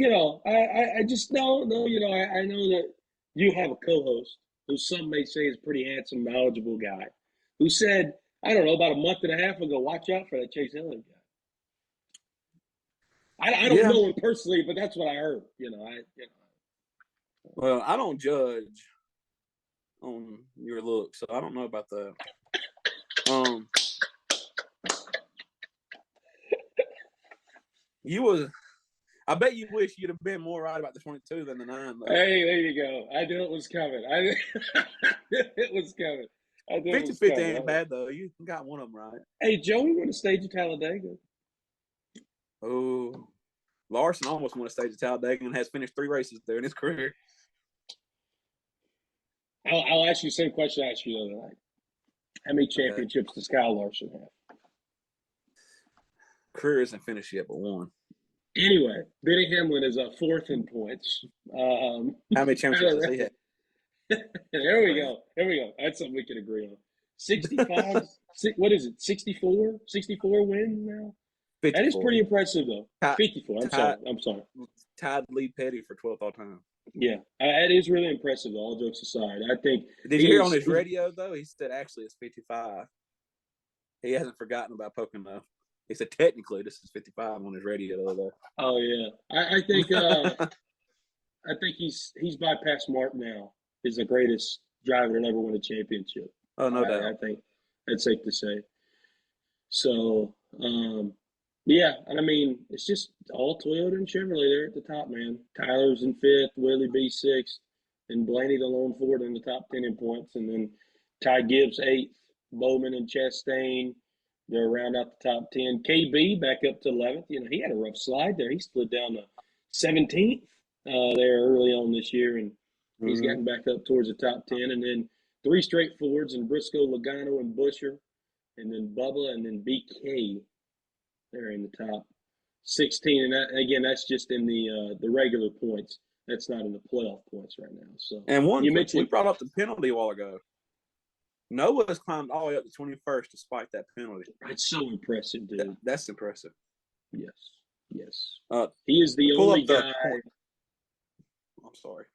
just know, I know that you have a co-host who some may say is a pretty handsome, knowledgeable guy who said, I don't know, about a month and a half ago, watch out for that Chase Elliott guy. I don't know him personally, but that's what I heard. Well, I don't judge on your look, so I don't know about that. I bet you wish you'd have been more right about the 22 than the 9. Though. Hey, there you go. I knew it was coming. It was coming. 50-50 ain't bad, though. You got one of them right. Hey, Joey won a stage at Talladega. Oh, Larson almost won a stage at Talladega and has finished 3 races there in his career. I'll ask you the same question I asked you the other night. How many championships does Kyle Larson have? Career isn't finished yet, but 1. Anyway, Benny Hamlin is 4th in points. How many championships does he have? There we go. That's something we can agree on. 65, what is it, 64? 64 wins now? 54. That is pretty impressive, though. 54, I'm sorry. Tied Lee Petty for 12th all time. Yeah, that is really impressive, though, all jokes aside. I think. Did you hear on his radio, though? He said actually it's 55. He hasn't forgotten about Pocono. He said technically this is 55 on his radio, though. Oh, yeah. I think I think he's bypassed Mark now. He's the greatest driver to ever win a championship. Oh, no doubt. I think that's safe to say. So, yeah, and I mean, it's just all Toyota and Chevrolet there at the top, man. Tyler's in 5th, Willie B 6th, and Blaney the lone Ford in the top 10 in points. And then Ty Gibbs 8th, Bowman and Chastain, they're around out the top 10. KB back up to 11th. He had a rough slide there. He slid down to 17th there early on this year, and he's gotten back up towards the top 10. And then 3 straight Fords and Briscoe, Logano, and Buescher, and then Bubba, and then BK. They're in the top 16, and that, again, that's just in the regular points. That's not in the playoff points right now. So, and we brought up the penalty a while ago. Noah's climbed all the way up to 21st despite that penalty. It's so impressive, dude. That's impressive. Yes. He is the only guy. I'm sorry.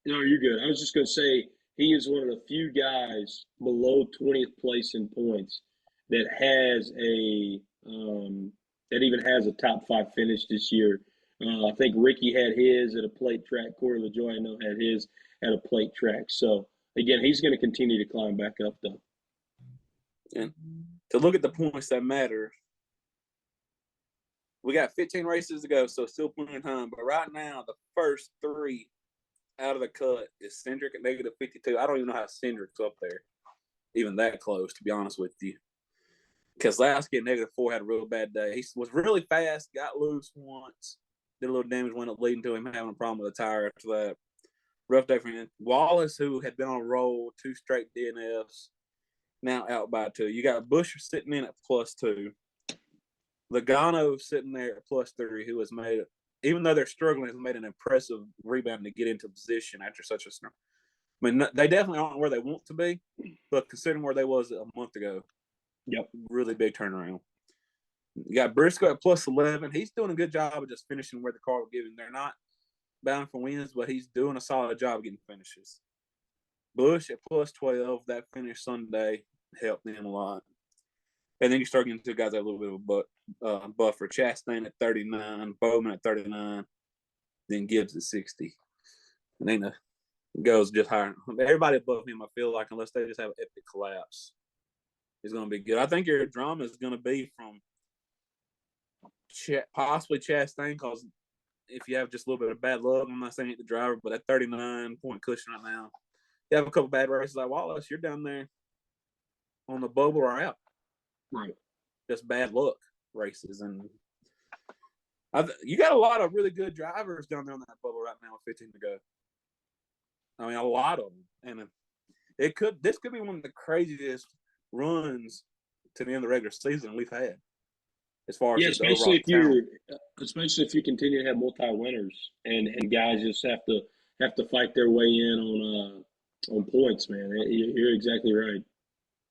No, you're good. I was just going to say he is one of the few guys below 20th place in points that has that even has a top 5 finish this year. I think Ricky had his at a plate track. Corey LaJoy, I know, had his at a plate track. So again, he's going to continue to climb back up, though. And to look at the points that matter, we got 15 races to go, so still plenty of time. But right now, the first 3 out of the cut is Cindric at negative 52. I don't even know how Cindric's up there, even that close, to be honest with you. Keselowski at negative 4 had a real bad day. He was really fast, got loose once, did a little damage, went up leading to him having a problem with the tire after that. Rough day for him. Wallace, who had been on a roll, 2 straight DNFs, now out by 2. You got Buescher sitting in at +2. Logano sitting there at +3, who has made it, even though they're struggling, has made an impressive rebound to get into position after such a snap. I mean, they definitely aren't where they want to be, but considering where they was a month ago, yep, really big turnaround. You got Briscoe at +11. He's doing a good job of just finishing where the car will give him. They're not bound for wins, but he's doing a solid job of getting finishes. Busch at +12. That finish Sunday helped them a lot. And then you start getting to guys that have a little bit of a buffer. Chastain at 39, Bowman at 39, then Gibbs at 60. And then goes just higher. Everybody above him, I feel like, unless they just have an epic collapse, is going to be good. I think your drama is going to be from possibly Chastain, because if you have just a little bit of bad luck, I'm not saying hit the driver, but at 39-point cushion right now, you have a couple bad races like Wallace, you're down there on the bubble or out. Right. Just bad luck races. And you got a lot of really good drivers down there on that bubble right now with 15 to go. I mean, a lot of them. And this could be one of the craziest runs to the end of the regular season we've had. As far as especially if you continue to have multi-winners and guys just have to fight their way in on points, man. You're exactly right.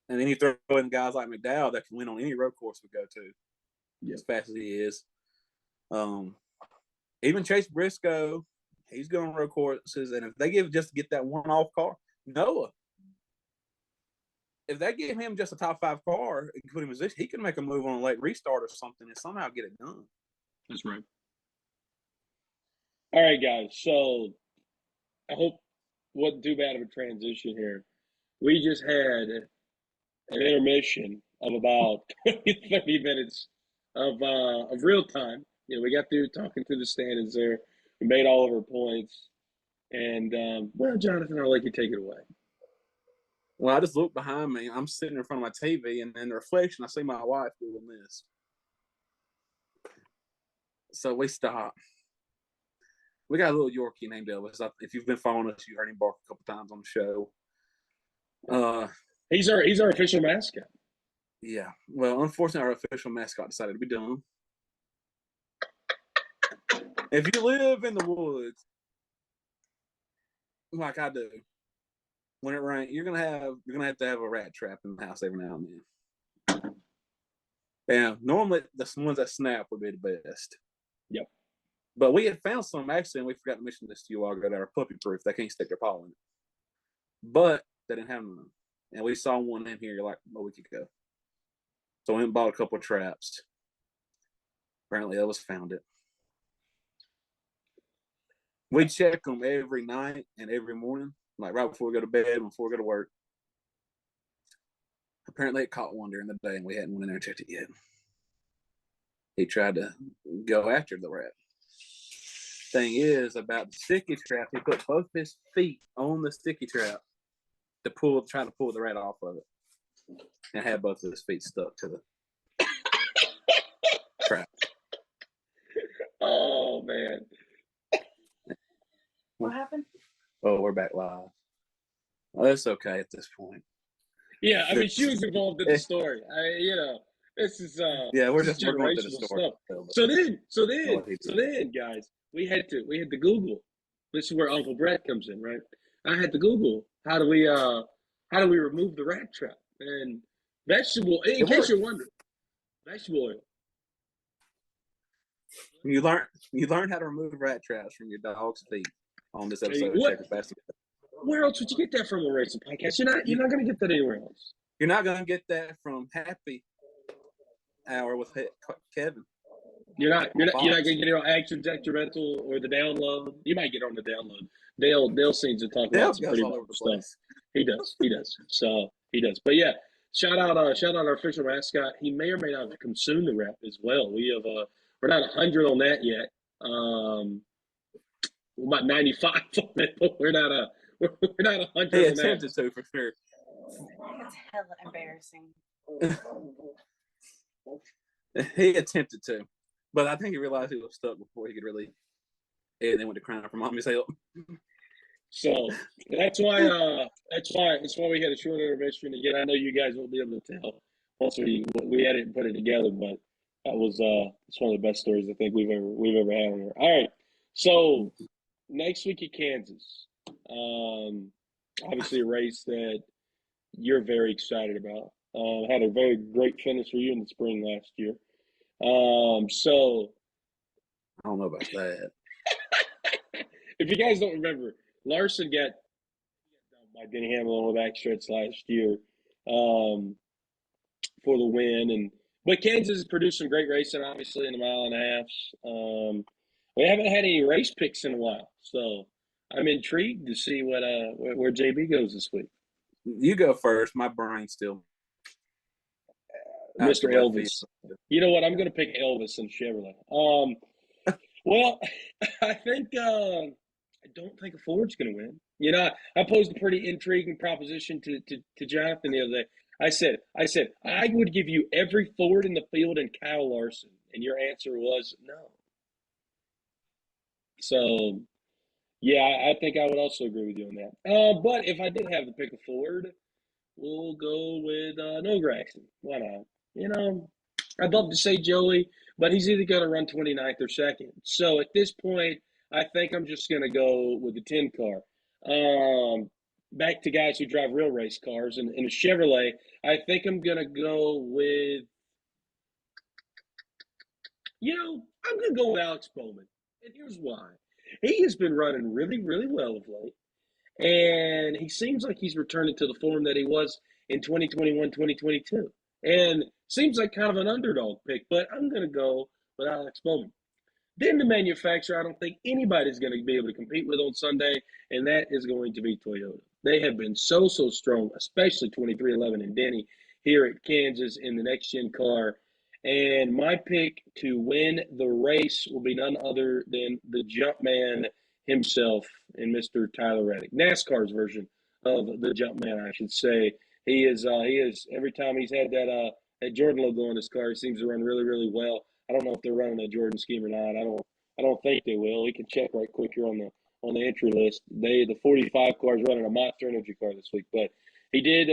And then you throw in guys like McDowell that can win on any road course we go to, as fast as he is. Even Chase Briscoe, he's going on road courses, and if they get that one-off car, Noah, if they give him just a top 5 car and put him in position, he can make a move on a late restart or something and somehow get it done. That's right. All right, guys. So I hope wasn't too bad of a transition here. We just had an intermission of about 20, 30 minutes of real time. We got through talking through the standings there. We made all of our points. And, well, Jonathan, I'll let you take it away. Well, I just look behind me. I'm sitting in front of my TV, and in the reflection, I see my wife doing this. So we stop. We got a little Yorkie named Elvis. If you've been following us, you heard him bark a couple times on the show. He's our official mascot. Yeah. Well, unfortunately, our official mascot decided to be done. If you live in the woods, like I do, when it rains, you're gonna have to have a rat trap in the house every now and then. And normally the ones that snap would be the best. Yep. But we had found some actually, and we forgot to mention this to you a while ago, that are puppy proof. They can't stick their paw in it. But they didn't have none. And we saw one in here like a week ago. So we went and bought a couple of traps. Apparently Elvis found it. We check them every night and every morning, like right before we go to bed, before we go to work. Apparently it caught one during the day, and we hadn't went in there and checked it yet. He tried to go after the rat. Thing is, about the sticky trap, he put both his feet on the sticky trap to try to pull the rat off of it, and had both of his feet stuck to the trap. Oh, man. What happened? Oh, we're back live. Well, it's okay at this point. Yeah, I mean, she was involved in the story. This is we're this just generational stuff. So then, guys, we had to Google. This is where Uncle Brett comes in, right? I had to Google how do we remove the rat trap and vegetable. In case you're wondering, vegetable oil. You learn how to remove rat traps from your dog's feet on this episode of Checkered. Where else would you get that from a racing podcast? You're not going to get that anywhere else. You're not going to get that from Happy Hour with Kevin. You're not going to get it on Action Detrimental or the download. You might get on the download. Dale seems to talk about some pretty good stuff. He does. So he does. But yeah, shout out our official mascot. He may or may not have consumed the rep as well. We have we're not 100 on that yet. We're about 95 on it, but we're not 100. He attempted to for sure. It's hella embarrassing. He attempted to, but I think he realized he was stuck before he could really. And then went to crying for mommy's help. So that's why we had a short intermission. Again, I know you guys won't be able to tell once we had it and put it together, but that was it's one of the best stories I think we've ever had on here. All right, so next week at Kansas, obviously a race that you're very excited about. Had a very great finish for you in the spring last year. So I don't know about that. If you guys don't remember, Larson got done by Denny Hamlin on the backstretch last year for the win, but Kansas has produced some great racing, obviously in the mile and a half. We haven't had any race picks in a while, so I'm intrigued to see where JB goes this week. You go first. My brain's still. Mr. Elvis. You know what? I'm going to pick Elvis and Chevrolet. Well, I think I don't think a Ford's going to win. You know, I posed a pretty intriguing proposition to Jonathan the other day. I said I would give you every Ford in the field and Kyle Larson, and your answer was no. So, yeah, I think I would also agree with you on that. But if I did have to pick a Ford, we'll go with no Braxton. Why not? You know, I'd love to say Joey, but he's either going to run 29th or 2nd. So at this point, I think I'm just going to go with the 10 car. Back to guys who drive real race cars. And in a Chevrolet, I think I'm going to go with, I'm going to go with Alex Bowman. And here's why. He has been running really, really well of late. And he seems like he's returning to the form that he was in 2021, 2022. And seems like kind of an underdog pick, but I'm going to go with Alex Bowman. Then the manufacturer I don't think anybody's going to be able to compete with on Sunday, and that is going to be Toyota. They have been so strong, especially 2311 and Denny here at Kansas in the next-gen car. And my pick to win the race will be none other than the Jumpman himself and Mr. Tyler Reddick. NASCAR's version of the Jumpman, I should say. He is every time he's had that Jordan logo on his car, he seems to run really, really well. I don't know if they're running a Jordan scheme or not. I don't think they will. We can check right quick here on the entry list. The 45 car is running a Monster Energy car this week, but he did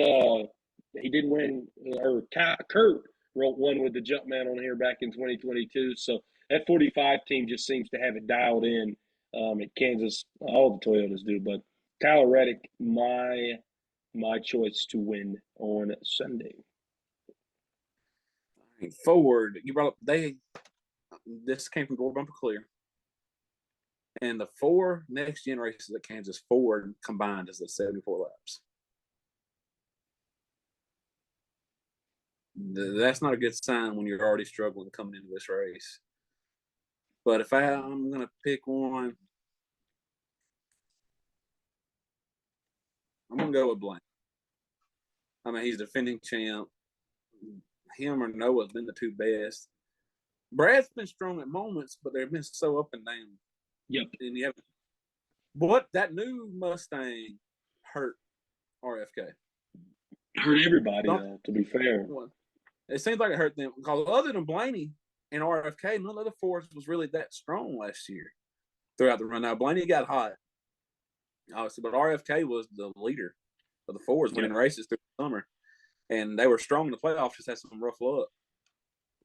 win, or Kurt wrote one with the Jumpman on here back in 2022. So that 45 team just seems to have it dialed in at Kansas. All the Toyotas do, but Tyler Reddick, my choice to win on Sunday. Ford, you brought up this came from Gore Bumper Clear. And the 4 next gen races at Kansas, Ford combined is the 74 laps. That's not a good sign when you're already struggling coming into this race. But if I'm going to pick one, I'm going to go with Blank. I mean, he's defending champ. Him or Noah's been the 2 best. Brad's been strong at moments, but they've been so up and down. Yep. And that new Mustang hurt RFK. Hurt everybody, though, to be fair. It seems like it hurt them because other than Blaney and RFK, none of the Fords was really that strong last year throughout the run. Now, Blaney got hot, obviously, but RFK was the leader of the Fords winning races through the summer. And they were strong in the playoffs, just had some rough luck.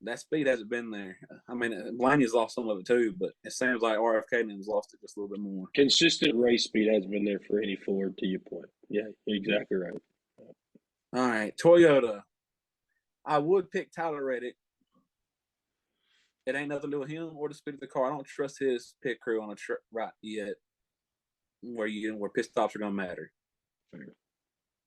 That speed hasn't been there. I mean, Blaney's lost some of it too, but it seems like RFK has lost it just a little bit more. Consistent race speed hasn't been there for any Ford, to your point. Yeah, you're exactly right. All right, Toyota. I would pick Tyler Reddick. It ain't nothing to do with him or the speed of the car. I don't trust his pit crew on a track right yet, where pit stops are gonna matter. Fair.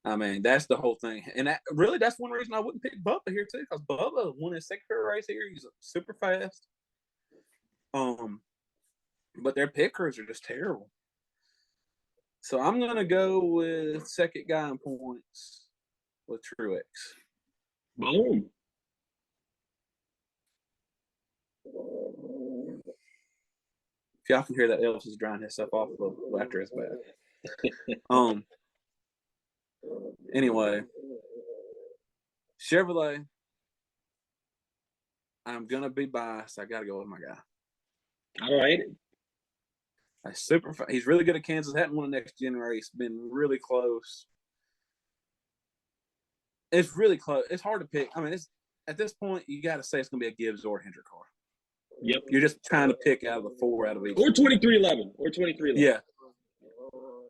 I mean, that's the whole thing. And that's one reason I wouldn't pick Bubba here, too, because Bubba won his Checkered race here. He's super fast. But their pit crews are just terrible. So I'm going to go with second guy in points with Truex. Boom. If y'all can hear that, Elvis is drying himself off the laughter is bad. Anyway, Chevrolet. I'm gonna be biased. I gotta go with my guy. I don't hate it. He's really good at Kansas. Hadn't won a next gen race. Been really close. It's really close. It's hard to pick. I mean, it's at this point you got to say it's gonna be a Gibbs or Hendrick car. Yep. You're just trying to pick out of the four out of each. Or 2311. Or 2311. Yeah.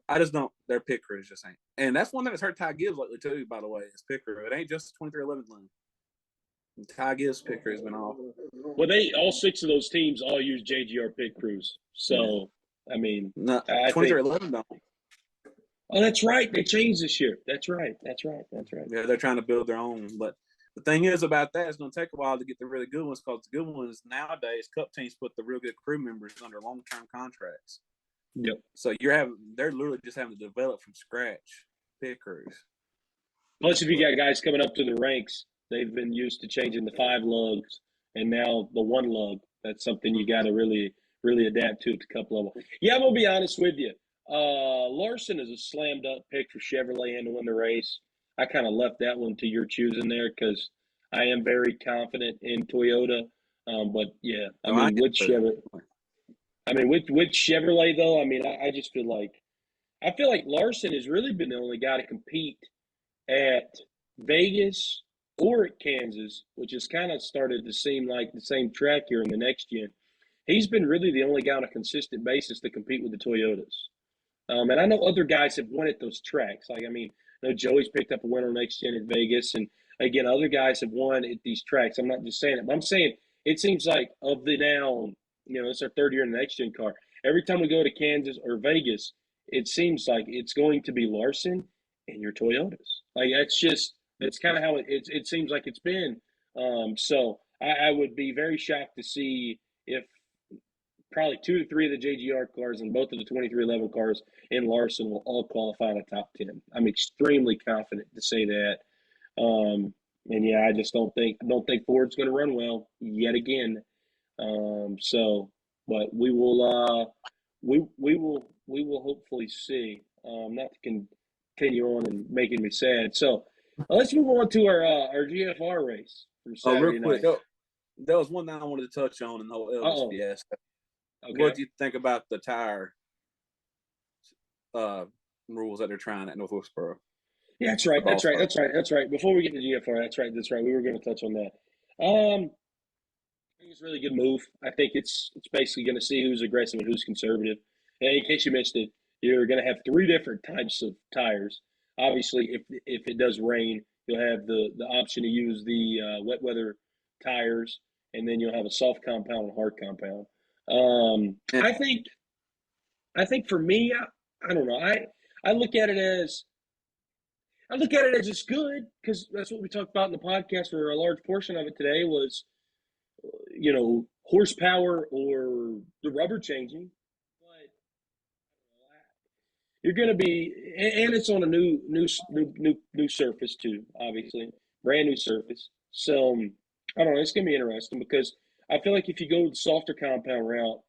I just don't. Their pit crews just ain't. And that's one thing that's hurt Ty Gibbs lately too. By the way, is pit crew. It ain't just 2311 lane. Ty Gibbs' pit crew has been off. Well, all six of those teams all use JGR pit crews. So, I mean, no, 2311 don't. Oh, that's right. They changed this year. That's right. Yeah, they're trying to build their own. But the thing is about that, it's going to take a while to get the really good ones because the good ones nowadays, Cup teams put the real good crew members under long-term contracts. Yep. So they're literally just having to develop from scratch pit crews. Plus, if you got guys coming up to the ranks, they've been used to changing the 5 lugs and now the 1 lug. That's something you got to really, really adapt to at the Cup level. Yeah, I'm going to be honest with you. Larson is a slam dunk pick for Chevrolet and to win the race. I kind of left that one to your choosing there because I am very confident in Toyota. But yeah, with Chevrolet though, I mean, I just feel like Larson has really been the only guy to compete at Vegas or at Kansas, which has kind of started to seem like the same track here in the next gen. He's been really the only guy on a consistent basis to compete with the Toyotas. And I know other guys have won at those tracks. I know Joey's picked up a win on next gen at Vegas, and again, other guys have won at these tracks. I'm not just saying it, but I'm saying it seems like of the now, it's our third year in the next gen car. Every time we go to Kansas or Vegas, it seems like it's going to be Larson and your Toyotas. Like that's kind of how it seems like it's been. So I would be very shocked to see if probably 2 to 3 of the JGR cars and both of the 2311 cars in Larson will all qualify in the top 10. I'm extremely confident to say that. And yeah, I just don't think Ford's going to run well yet again. But we will hopefully see. Not to continue on and making me sad. So let's move on to our GFR race from Saturday real quick, night. There was one thing I wanted to touch on in the whole Elvis fiasco. Okay. What do you think about the tire rules that they're trying at North Wilkesboro? Yeah, that's right. Before we get to GFR, that's right. We were going to touch on that. I think it's a really good move. I think it's basically going to see who's aggressive and who's conservative. And in case you missed it, you're going to have 3 different types of tires. Obviously, if it does rain, you'll have the option to use the wet weather tires, and then you'll have a soft compound and hard compound. I think for me, I don't know. I look at it as it's good because that's what we talked about in the podcast for a large portion of it today was, horsepower or the rubber changing. But you're going to be, and it's on a new surface too, obviously, brand new surface. So I don't know. It's going to be interesting because I feel like if you go the softer compound route,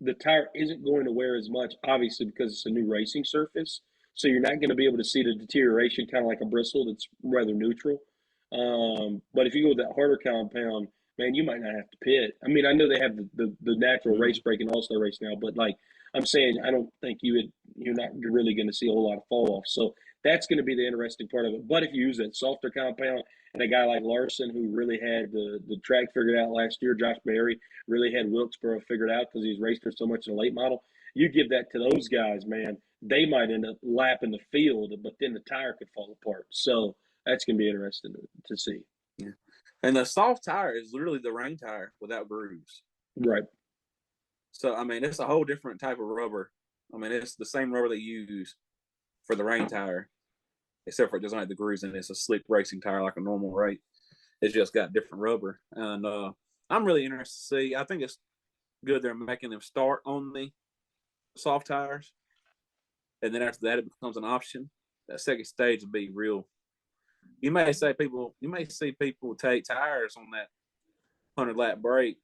the tire isn't going to wear as much, obviously, because it's a new racing surface. So you're not going to be able to see the deterioration, kind of like a bristle that's rather neutral. But if you go with that harder compound, man, you might not have to pit. I mean, I know they have the natural race brake and all-star race now, but like I'm saying, I don't think you're not really going to see a whole lot of fall off. So that's going to be the interesting part of it. But if you use that softer compound and a guy like Larson, who really had the track figured out last year, Josh Berry really had Wilkesboro figured out because he's raced her so much in the late model. You give that to those guys, man, they might end up lapping the field, but then the tire could fall apart. So that's going to be interesting to see. Yeah. And the soft tire is literally the rain tire without grooves. Right. So, I mean, it's a whole different type of rubber. I mean, it's the same rubber they use for the rain tire. except for it doesn't have the grooves in it. It's a slick racing tire like a normal rate. It's just got different rubber. And I'm really interested to see. I think it's good they're making them start on the soft tires. And then after that, it becomes an option. That second stage will be real. You may see people take tires on that 100-lap break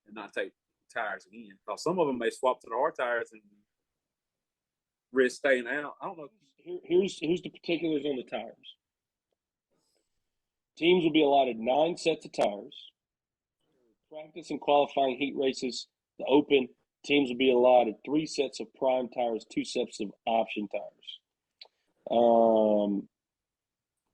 and not take tires again. Because some of them may swap to the hard tires and risk staying out. I don't know. Here's the particulars on the tires. Teams will be allotted 9 sets of tires. Practice and qualifying heat races, the open, teams will be allotted 3 sets of prime tires, 2 sets of option tires.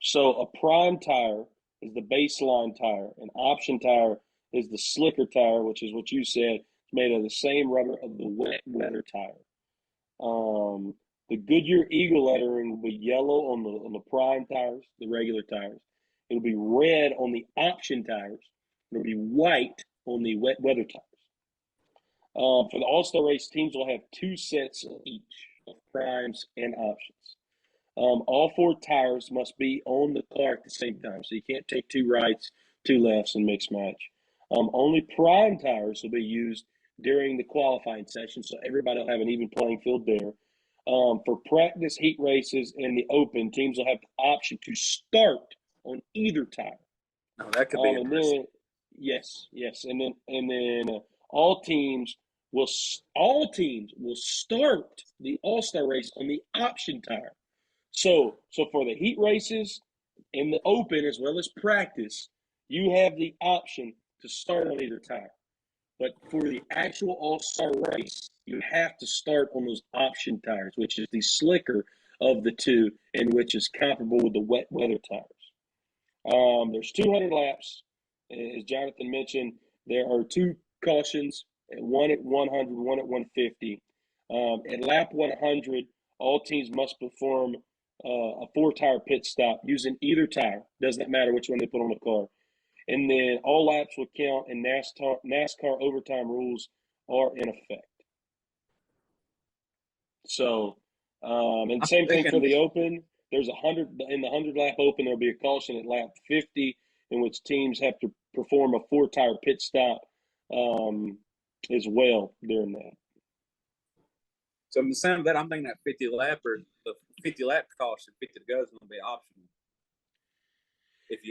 So a prime tire is the baseline tire. An option tire is the slicker tire, which is what you said, made of the same rubber of the wet weather tire. The Goodyear Eagle lettering will be yellow on the prime tires, the regular tires. It'll be red on the option tires. It'll be white on the wet weather tires. For the All-Star Race, teams will have 2 sets of each of primes and options. All 4 tires must be on the car at the same time, so you can't take 2 rights, 2 lefts, and mix match. Only prime tires will be used during the qualifying session, so everybody will have an even playing field there. For practice heat races and the open, teams will have the option to start on either tire. Oh, that could be interesting. Yes, and then all teams will start the All-Star Race on the option tire. So for the heat races and the open as well as practice, you have the option to start on either tire. But for the actual All-Star Race, you have to start on those option tires, which is the slicker of the two, and which is comparable with the wet weather tires. There's 200 laps. As Jonathan mentioned, there are 2 cautions, one at 100, one at 150. At lap 100, all teams must perform a 4-tire pit stop using either tire. Doesn't matter which one they put on the car. And then all laps will count, and NASCAR overtime rules are in effect. So, and same thing for the open. There's 100 in the 100-lap open. There'll be a caution at lap 50, in which teams have to perform a 4-tire pit stop as well during that. So in the sound of that, I'm thinking that 50 lap caution, 50 to go is going to be optional.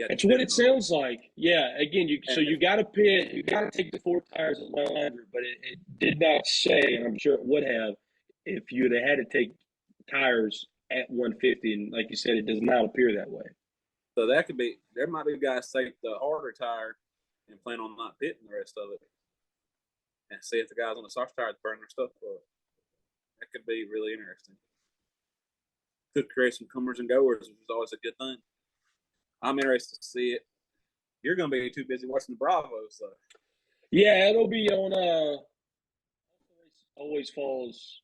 That's what it sounds like. Yeah. Again, you got to pit. You got to take the 4 tires at 100, but it did not say, and I'm sure it would have, if you'd have had to take tires at 150. And like you said, it does not appear that way. So that could be. There might be guys take the harder tire and plan on not pitting the rest of it, and see if the guys on the soft tire burn their stuff up. That could be really interesting. Could create some comers and goers, which is always a good thing. I'm interested to see it. You're going to be too busy watching the Bravos, though. Yeah, it'll be on. Always falls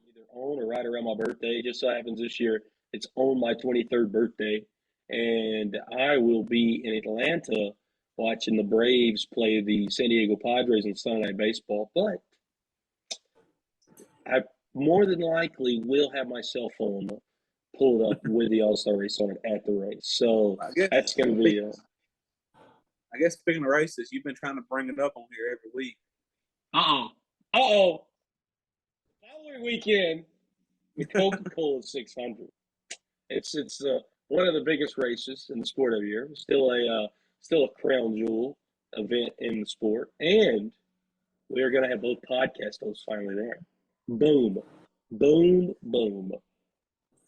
either on or right around my birthday. It just so happens this year it's on my 23rd birthday, and I will be in Atlanta watching the Braves play the San Diego Padres on Sunday Night Baseball. But I more than likely will have my cell phone pulled up with the All-Star Race on it at the race. So that's going to be I guess speaking of races, you've been trying to bring it up on here every week. Following weekend, the Coca-Cola 600. It's one of the biggest races in the sport every year. Still a crown jewel event in the sport, and we are going to have both podcast hosts finally there. Boom, boom, boom.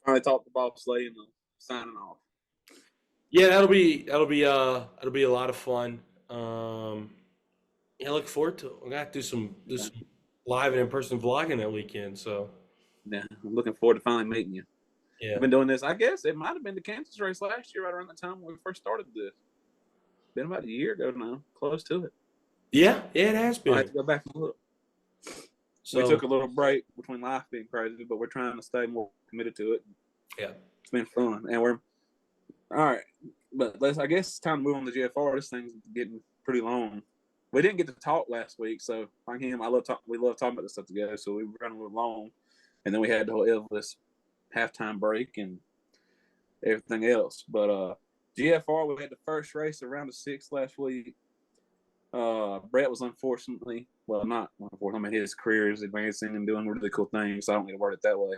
Finally talked to Bob Slay and signing off. Yeah, that'll be a lot of fun. Yeah, look forward to it. We're gonna have to do some live and in-person vlogging that weekend. So yeah, I'm looking forward to finally meeting you. Yeah, I've been doing this. I guess it might have been the Kansas race last year, right around the time when we first started this. Been about a year ago now, close to it. Yeah, it has been. I have to go back and look. So we took a little break between life being crazy, but we're trying to stay more committed to it. Yeah, it's been fun, and we're all right. But I guess it's time to move on to GFR. This thing's getting pretty long. We didn't get to talk last week, so like him, we love talking about this stuff together. So we were running a little long, and then we had the whole Elvis halftime break, and everything else. But GFR, we had the first race around the 6th last week. Brett was unfortunately, well, not unfortunately, I mean, his career is advancing and doing really cool things, so I don't need to word it that way.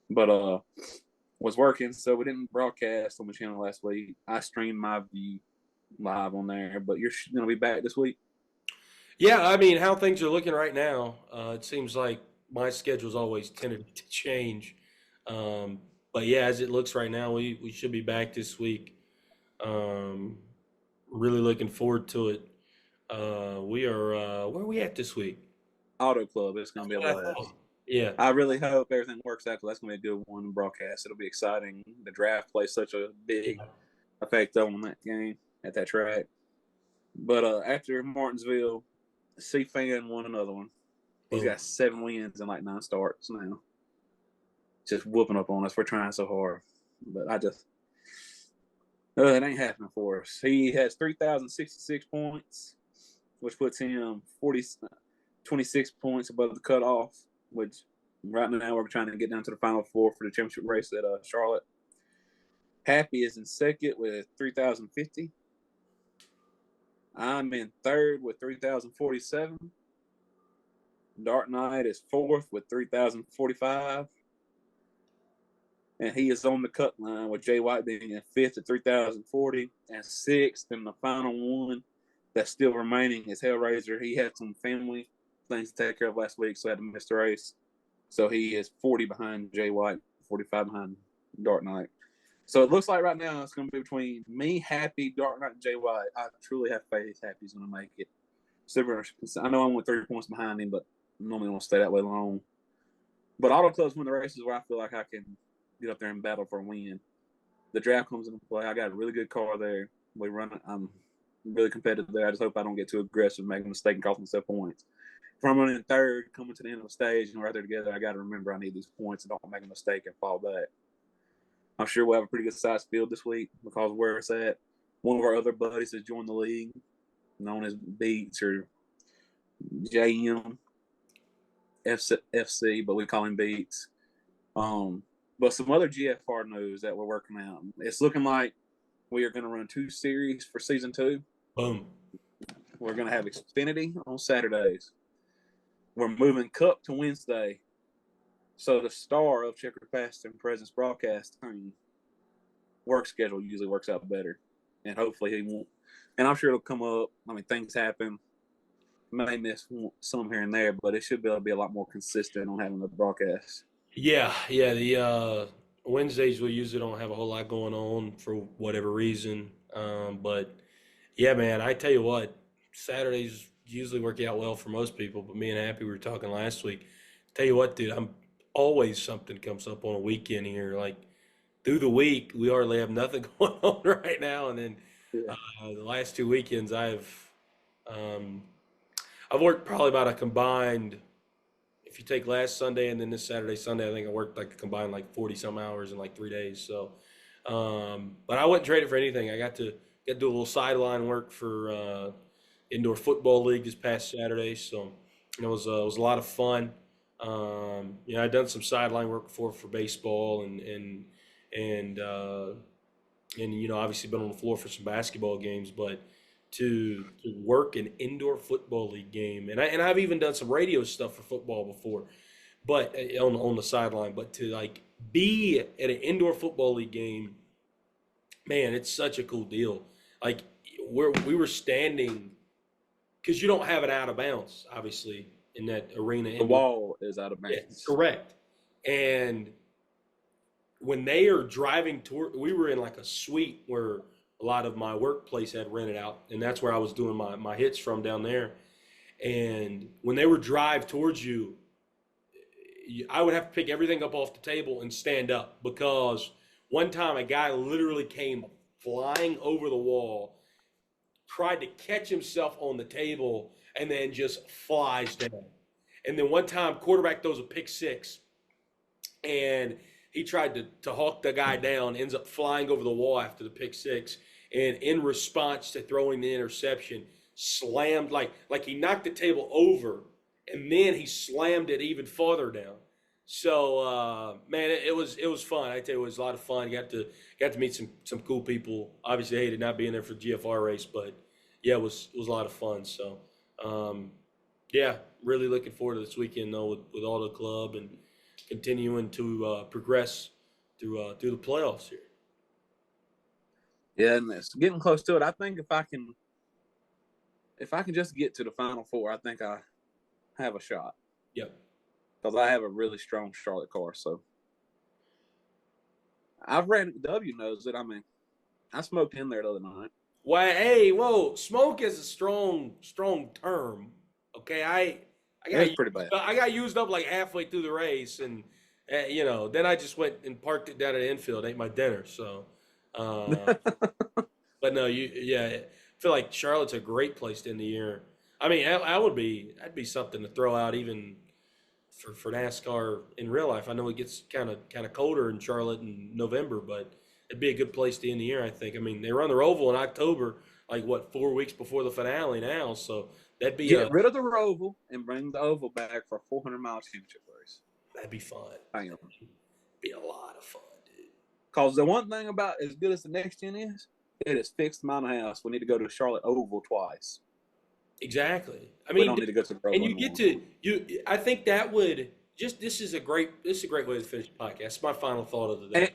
But was working, so we didn't broadcast on the channel last week. I streamed my view live on there, but you're going to be back this week? Yeah, I mean, how things are looking right now, it seems like my schedule's always tended to change. Um, but yeah, as it looks right now, we should be back this week. Um, really looking forward to it. We are, where are we at this week? Auto Club. It's going to be a What I blast. thought. Yeah. I really hope everything works out because that's going to be a good one to broadcast. It'll be exciting. The draft plays such a big effect on that game at that track. But after Martinsville, C-Fan won another one. He's got 7 wins and like 9 starts now. Just whooping up on us. We're trying so hard. But it ain't happening for us. He has 3,066 points, which puts him 26 points above the cutoff, which right now we're trying to get down to the final 4 for the championship race at Charlotte. Happy is in second with 3,050. I'm in third with 3,047. Dark Knight is fourth with 3,045. And he is on the cut line with Jay White being in fifth at 3,040 and sixth in the final one that's still remaining is Hellraiser. He had some family things to take care of last week, so had to miss the race. So he is 40 behind Jay White, 45 behind Dark Knight. So it looks like right now it's going to be between me, Happy, Dark Knight, and Jay White. I truly have faith Happy's going to make it. I know I'm only 3 points behind him, but normally won't stay that way long. But Auto Club's one of the races where I feel like I can get up there and battle for a win. The draft comes into play. I got a really good car there. We run it. I'm really competitive there. I just hope I don't get too aggressive, make a mistake, and cost myself points. If I'm running third, coming to the end of the stage, and we're right there together, I got to remember I need these points and don't make a mistake and fall back. I'm sure we'll have a pretty good sized field this week because of where it's at. One of our other buddies has joined the league, known as Beats or JM FC, but we call him Beats. But some other GFR news that we're working out. It's looking like we are going to run 2 series for season 2. Boom. We're going to have Xfinity on Saturdays. We're moving Cup to Wednesday. So the star of Checkered Past and Present's broadcast team work schedule usually works out better. And hopefully he won't. And I'm sure it'll come up. I mean, things happen. May miss some here and there, but it should be able to be a lot more consistent on having the broadcast. Yeah. The Wednesdays we usually don't have a whole lot going on for whatever reason. But yeah, man, I tell you what, Saturdays usually work out well for most people. But me and Happy, we were talking last week. Tell you what, dude, I'm always something comes up on a weekend here. Like through the week, we hardly have nothing going on right now. And then the last 2 weekends, um, I've worked probably about a combined. If you take last Sunday and then this Saturday, Sunday, I think I worked like a combined like 40 some hours in like 3 days. So, but I wouldn't trade it for anything. I got to do a little sideline work for indoor football league this past Saturday. So it was a lot of fun. I'd done some sideline work before for baseball and obviously been on the floor for some basketball games, but to work an indoor football league game, and I've even done some radio stuff for football before, but on the sideline. But to like be at an indoor football league game, man, it's such a cool deal. Like we were standing because you don't have it out of bounds, obviously, in that arena. The wall is out of bounds. Yes, correct. And when they are driving toward, we were in like a suite where a lot of my workplace had rented out, and that's where I was doing my hits from down there. And when they would drive towards you, I would have to pick everything up off the table and stand up, because one time a guy literally came flying over the wall, tried to catch himself on the table, and then just flies down. And then one time quarterback throws a pick six, and he tried to hawk the guy down, ends up flying over the wall after the pick six, and in response to throwing the interception, slammed like he knocked the table over, and then he slammed it even farther down. So man, it was fun. I tell you, it was a lot of fun. Got to meet some cool people. Obviously, I hated not being there for GFR race, but yeah, it was a lot of fun. So um, yeah, really looking forward to this weekend though with all the club and continuing to progress through the playoffs here. Yeah, and it's getting close to it. I think if I can just get to the Final Four, I think I have a shot. Yep. Because I have a really strong Charlotte car. So I've ran. W knows it. I mean, I smoked in there the other night. Why? Hey, whoa! Smoke is a strong term. Okay, It was pretty bad. I got used up like halfway through the race, and then I just went and parked it down at the infield, ate my dinner. So, but no, I feel like Charlotte's a great place to end the year. I mean, that'd be something to throw out even for NASCAR in real life. I know it gets kind of colder in Charlotte in November, but it'd be a good place to end the year, I think. I mean, they run their oval in October, like 4 weeks before the finale now, so that'd be Get rid of the Roval and bring the oval back for a 400-mile championship race. that'd be fun. Hang on. Be a lot of fun, dude. Because the one thing about as good as the next gen is, it is fixed amount of house. We need to go to Charlotte Oval twice. Exactly. I We mean, don't need to go to the Roval. and you get to you. I think that would just this is a great way to finish the podcast. It's my final thought of the day.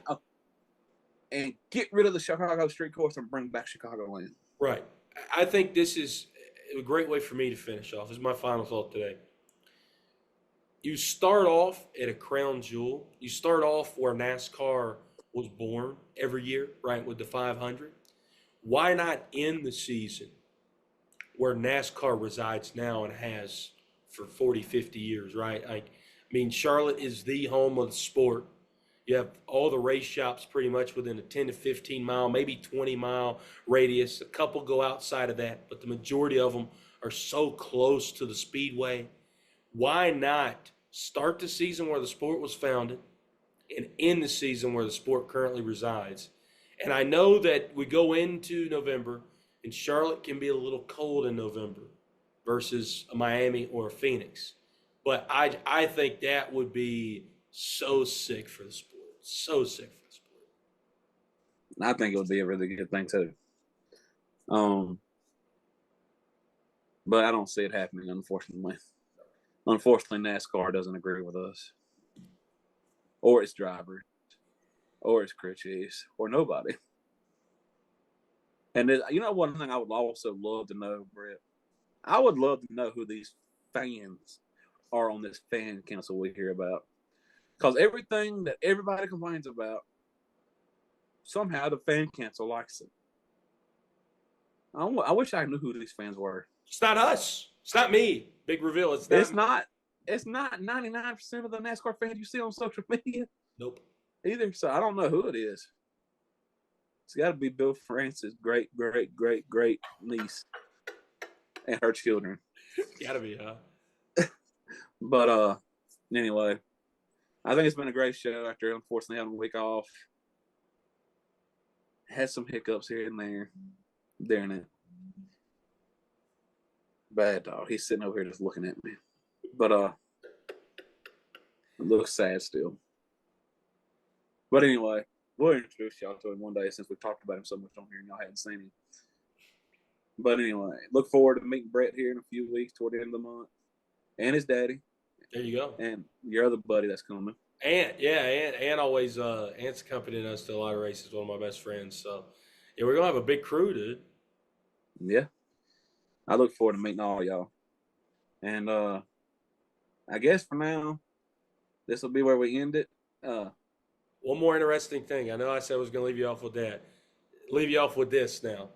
And get rid of the Chicago street course and bring back Chicagoland. Right. I think this is a great way for me to finish off. This is my final thought today. You start off at a crown jewel. You start off where NASCAR was born every year, right, with the 500. Why not end the season where NASCAR resides now and has for 40, 50 years, right? I mean, Charlotte is the home of the sport. You have all the race shops pretty much within a 10 to 15 mile, maybe 20-mile radius. A couple go outside of that, but the majority of them are so close to the speedway. Why not start the season where the sport was founded and end the season where the sport currently resides? And I know that we go into November, and Charlotte can be a little cold in November versus a Miami or a Phoenix. But I think that would be so sick for the sport. So sick for the sport. I think it would be a really good thing too. But I don't see it happening, unfortunately. Unfortunately, NASCAR doesn't agree with us, or its drivers, or its crew chiefs, or nobody. And one thing I would also love to know, Brett? I would love to know who these fans are on this fan council we hear about. Because everything that everybody complains about, somehow the fan council likes it. I wish I knew who these fans were. It's not us. It's not me. Big reveal. It's not 99% of the NASCAR fans you see on social media. Nope. Either. So I don't know who it is. It's got to be Bill Francis' great niece and her children. Gotta be, huh? But anyway, I think it's been a great show after unfortunately having a week off. Had some hiccups here and there during it. Bad dog. He's sitting over here just looking at me. But it looks sad still. But anyway, we'll introduce y'all to him one day since we've talked about him so much on here and y'all hadn't seen him. But anyway, look forward to meeting Brett here in a few weeks toward the end of the month. And his daddy. There you go. And your other buddy that's coming. Ant always Ant's accompanying us to a lot of races, one of my best friends. So yeah, we're gonna have a big crew, dude. Yeah. I look forward to meeting all y'all. And I guess for now, this will be where we end it. One more interesting thing. I know I said I was gonna leave you off with that. Leave you off with this now.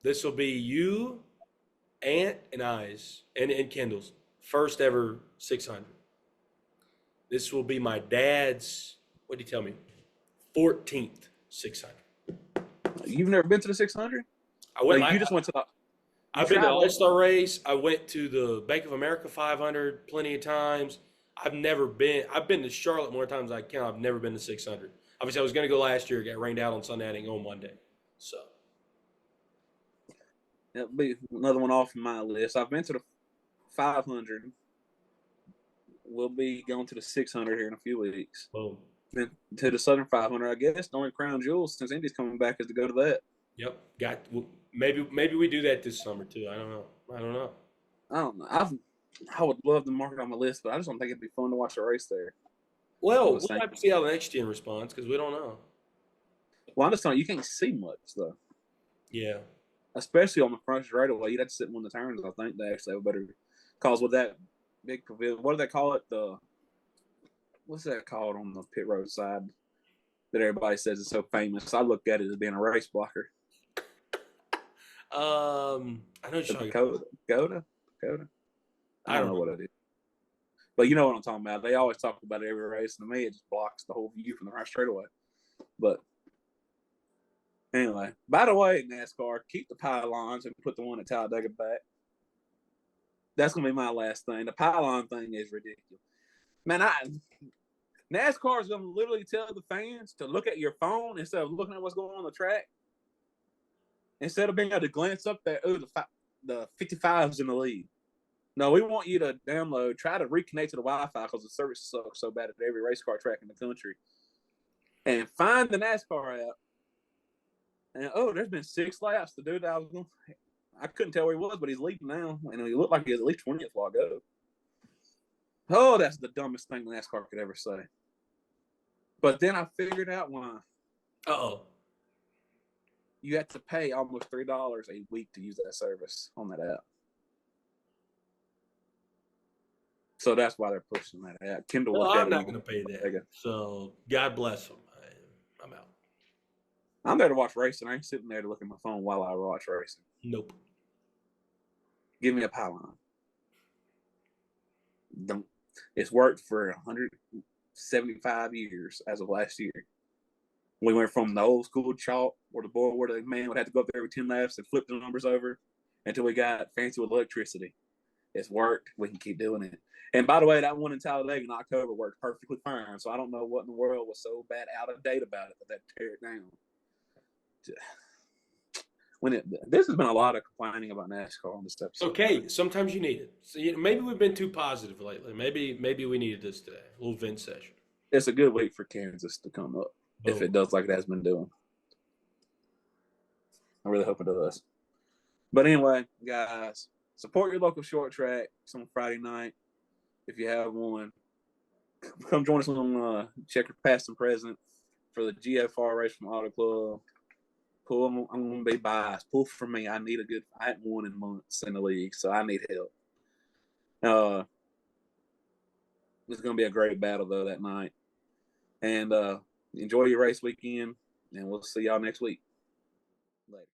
This will be you, Ant, and I's and Kendall's first ever 600. This will be my dad's, what did he tell me? 14th 600. You've never been to the 600? You just went to the. I've been to All-Star Race. I went to the Bank of America 500 plenty of times. I've been to Charlotte more times than I can. I've never been to 600. Obviously, I was going to go last year. It got rained out on Sunday. I didn't go on Monday. So. That'll be another one off my list. I've been to the 500 we'll be going to the 600 here in a few weeks. Boom. Then to the Southern 500, I guess. The only crown jewel since Indy's coming back is to go to that. Yep. Maybe we do that this summer too. I don't know. I don't know. I would love to mark it on my list, but I just don't think it'd be fun to watch a race there. Well, we'll have to see how the next gen responds because we don't know. Well, I'm just telling you, you can't see much though. Yeah. Especially on the front straightaway, you'd have to sit in one of the turns. I think they actually have better. Cause with that big pavilion, what do they call it? What's that called on the pit road side that everybody says is so famous? I look at it as being a race blocker. I know you're talking about. Coda. I don't know what it is. But you know what I'm talking about. They always talk about every race, and to me, it just blocks the whole view from the right straightaway. But anyway, by the way, NASCAR, keep the pylons and put the one at Talladega back. That's going to be my last thing. The pylon thing is ridiculous. Man, NASCAR is going to literally tell the fans to look at your phone instead of looking at what's going on the track. Instead of being able to glance up there, the 55's in the lead. No, we want you to try to reconnect to the Wi-Fi because the service sucks so bad at every race car track in the country. And find the NASCAR app. And there's been 6 laps. The dude I couldn't tell where he was, but he's leading now. And he looked like he was at least 20th while I go. Oh, that's the dumbest thing NASCAR could ever say. But then I figured out why. Uh-oh. You have to pay almost $3 a week to use that service on that app. So that's why they're pushing that app. Kendall No, looked at I'm it. not going to pay that. So God bless them. I'm out. I'm there to watch racing. I ain't sitting there to look at my phone while I watch racing. Nope. Give me a pylon. It's worked for 175 years as of last year. We went from the old school chalk where the man would have to go up there every 10 laps and flip the numbers over until we got fancy with electricity. It's worked. We can keep doing it. And by the way, that one in Talladega in October worked perfectly fine. So I don't know what in the world was so bad out of date about it, but that tear it down. This has been a lot of complaining about NASCAR on this episode. Okay, sometimes you need it. So, maybe we've been too positive lately. Maybe we needed this today. A little vent session. It's a good week for Kansas to come up if it does like it has been doing. I really hope it does. But anyway, guys, support your local short track. It's on Friday night. If you have one, come join us on Checkered Past and Present for the GFR Race from Auto Club. I'm going to be biased. Pull for me. I haven't won in months in the league, so I need help. It's going to be a great battle, though, that night. And enjoy your race weekend, and we'll see y'all next week. Later.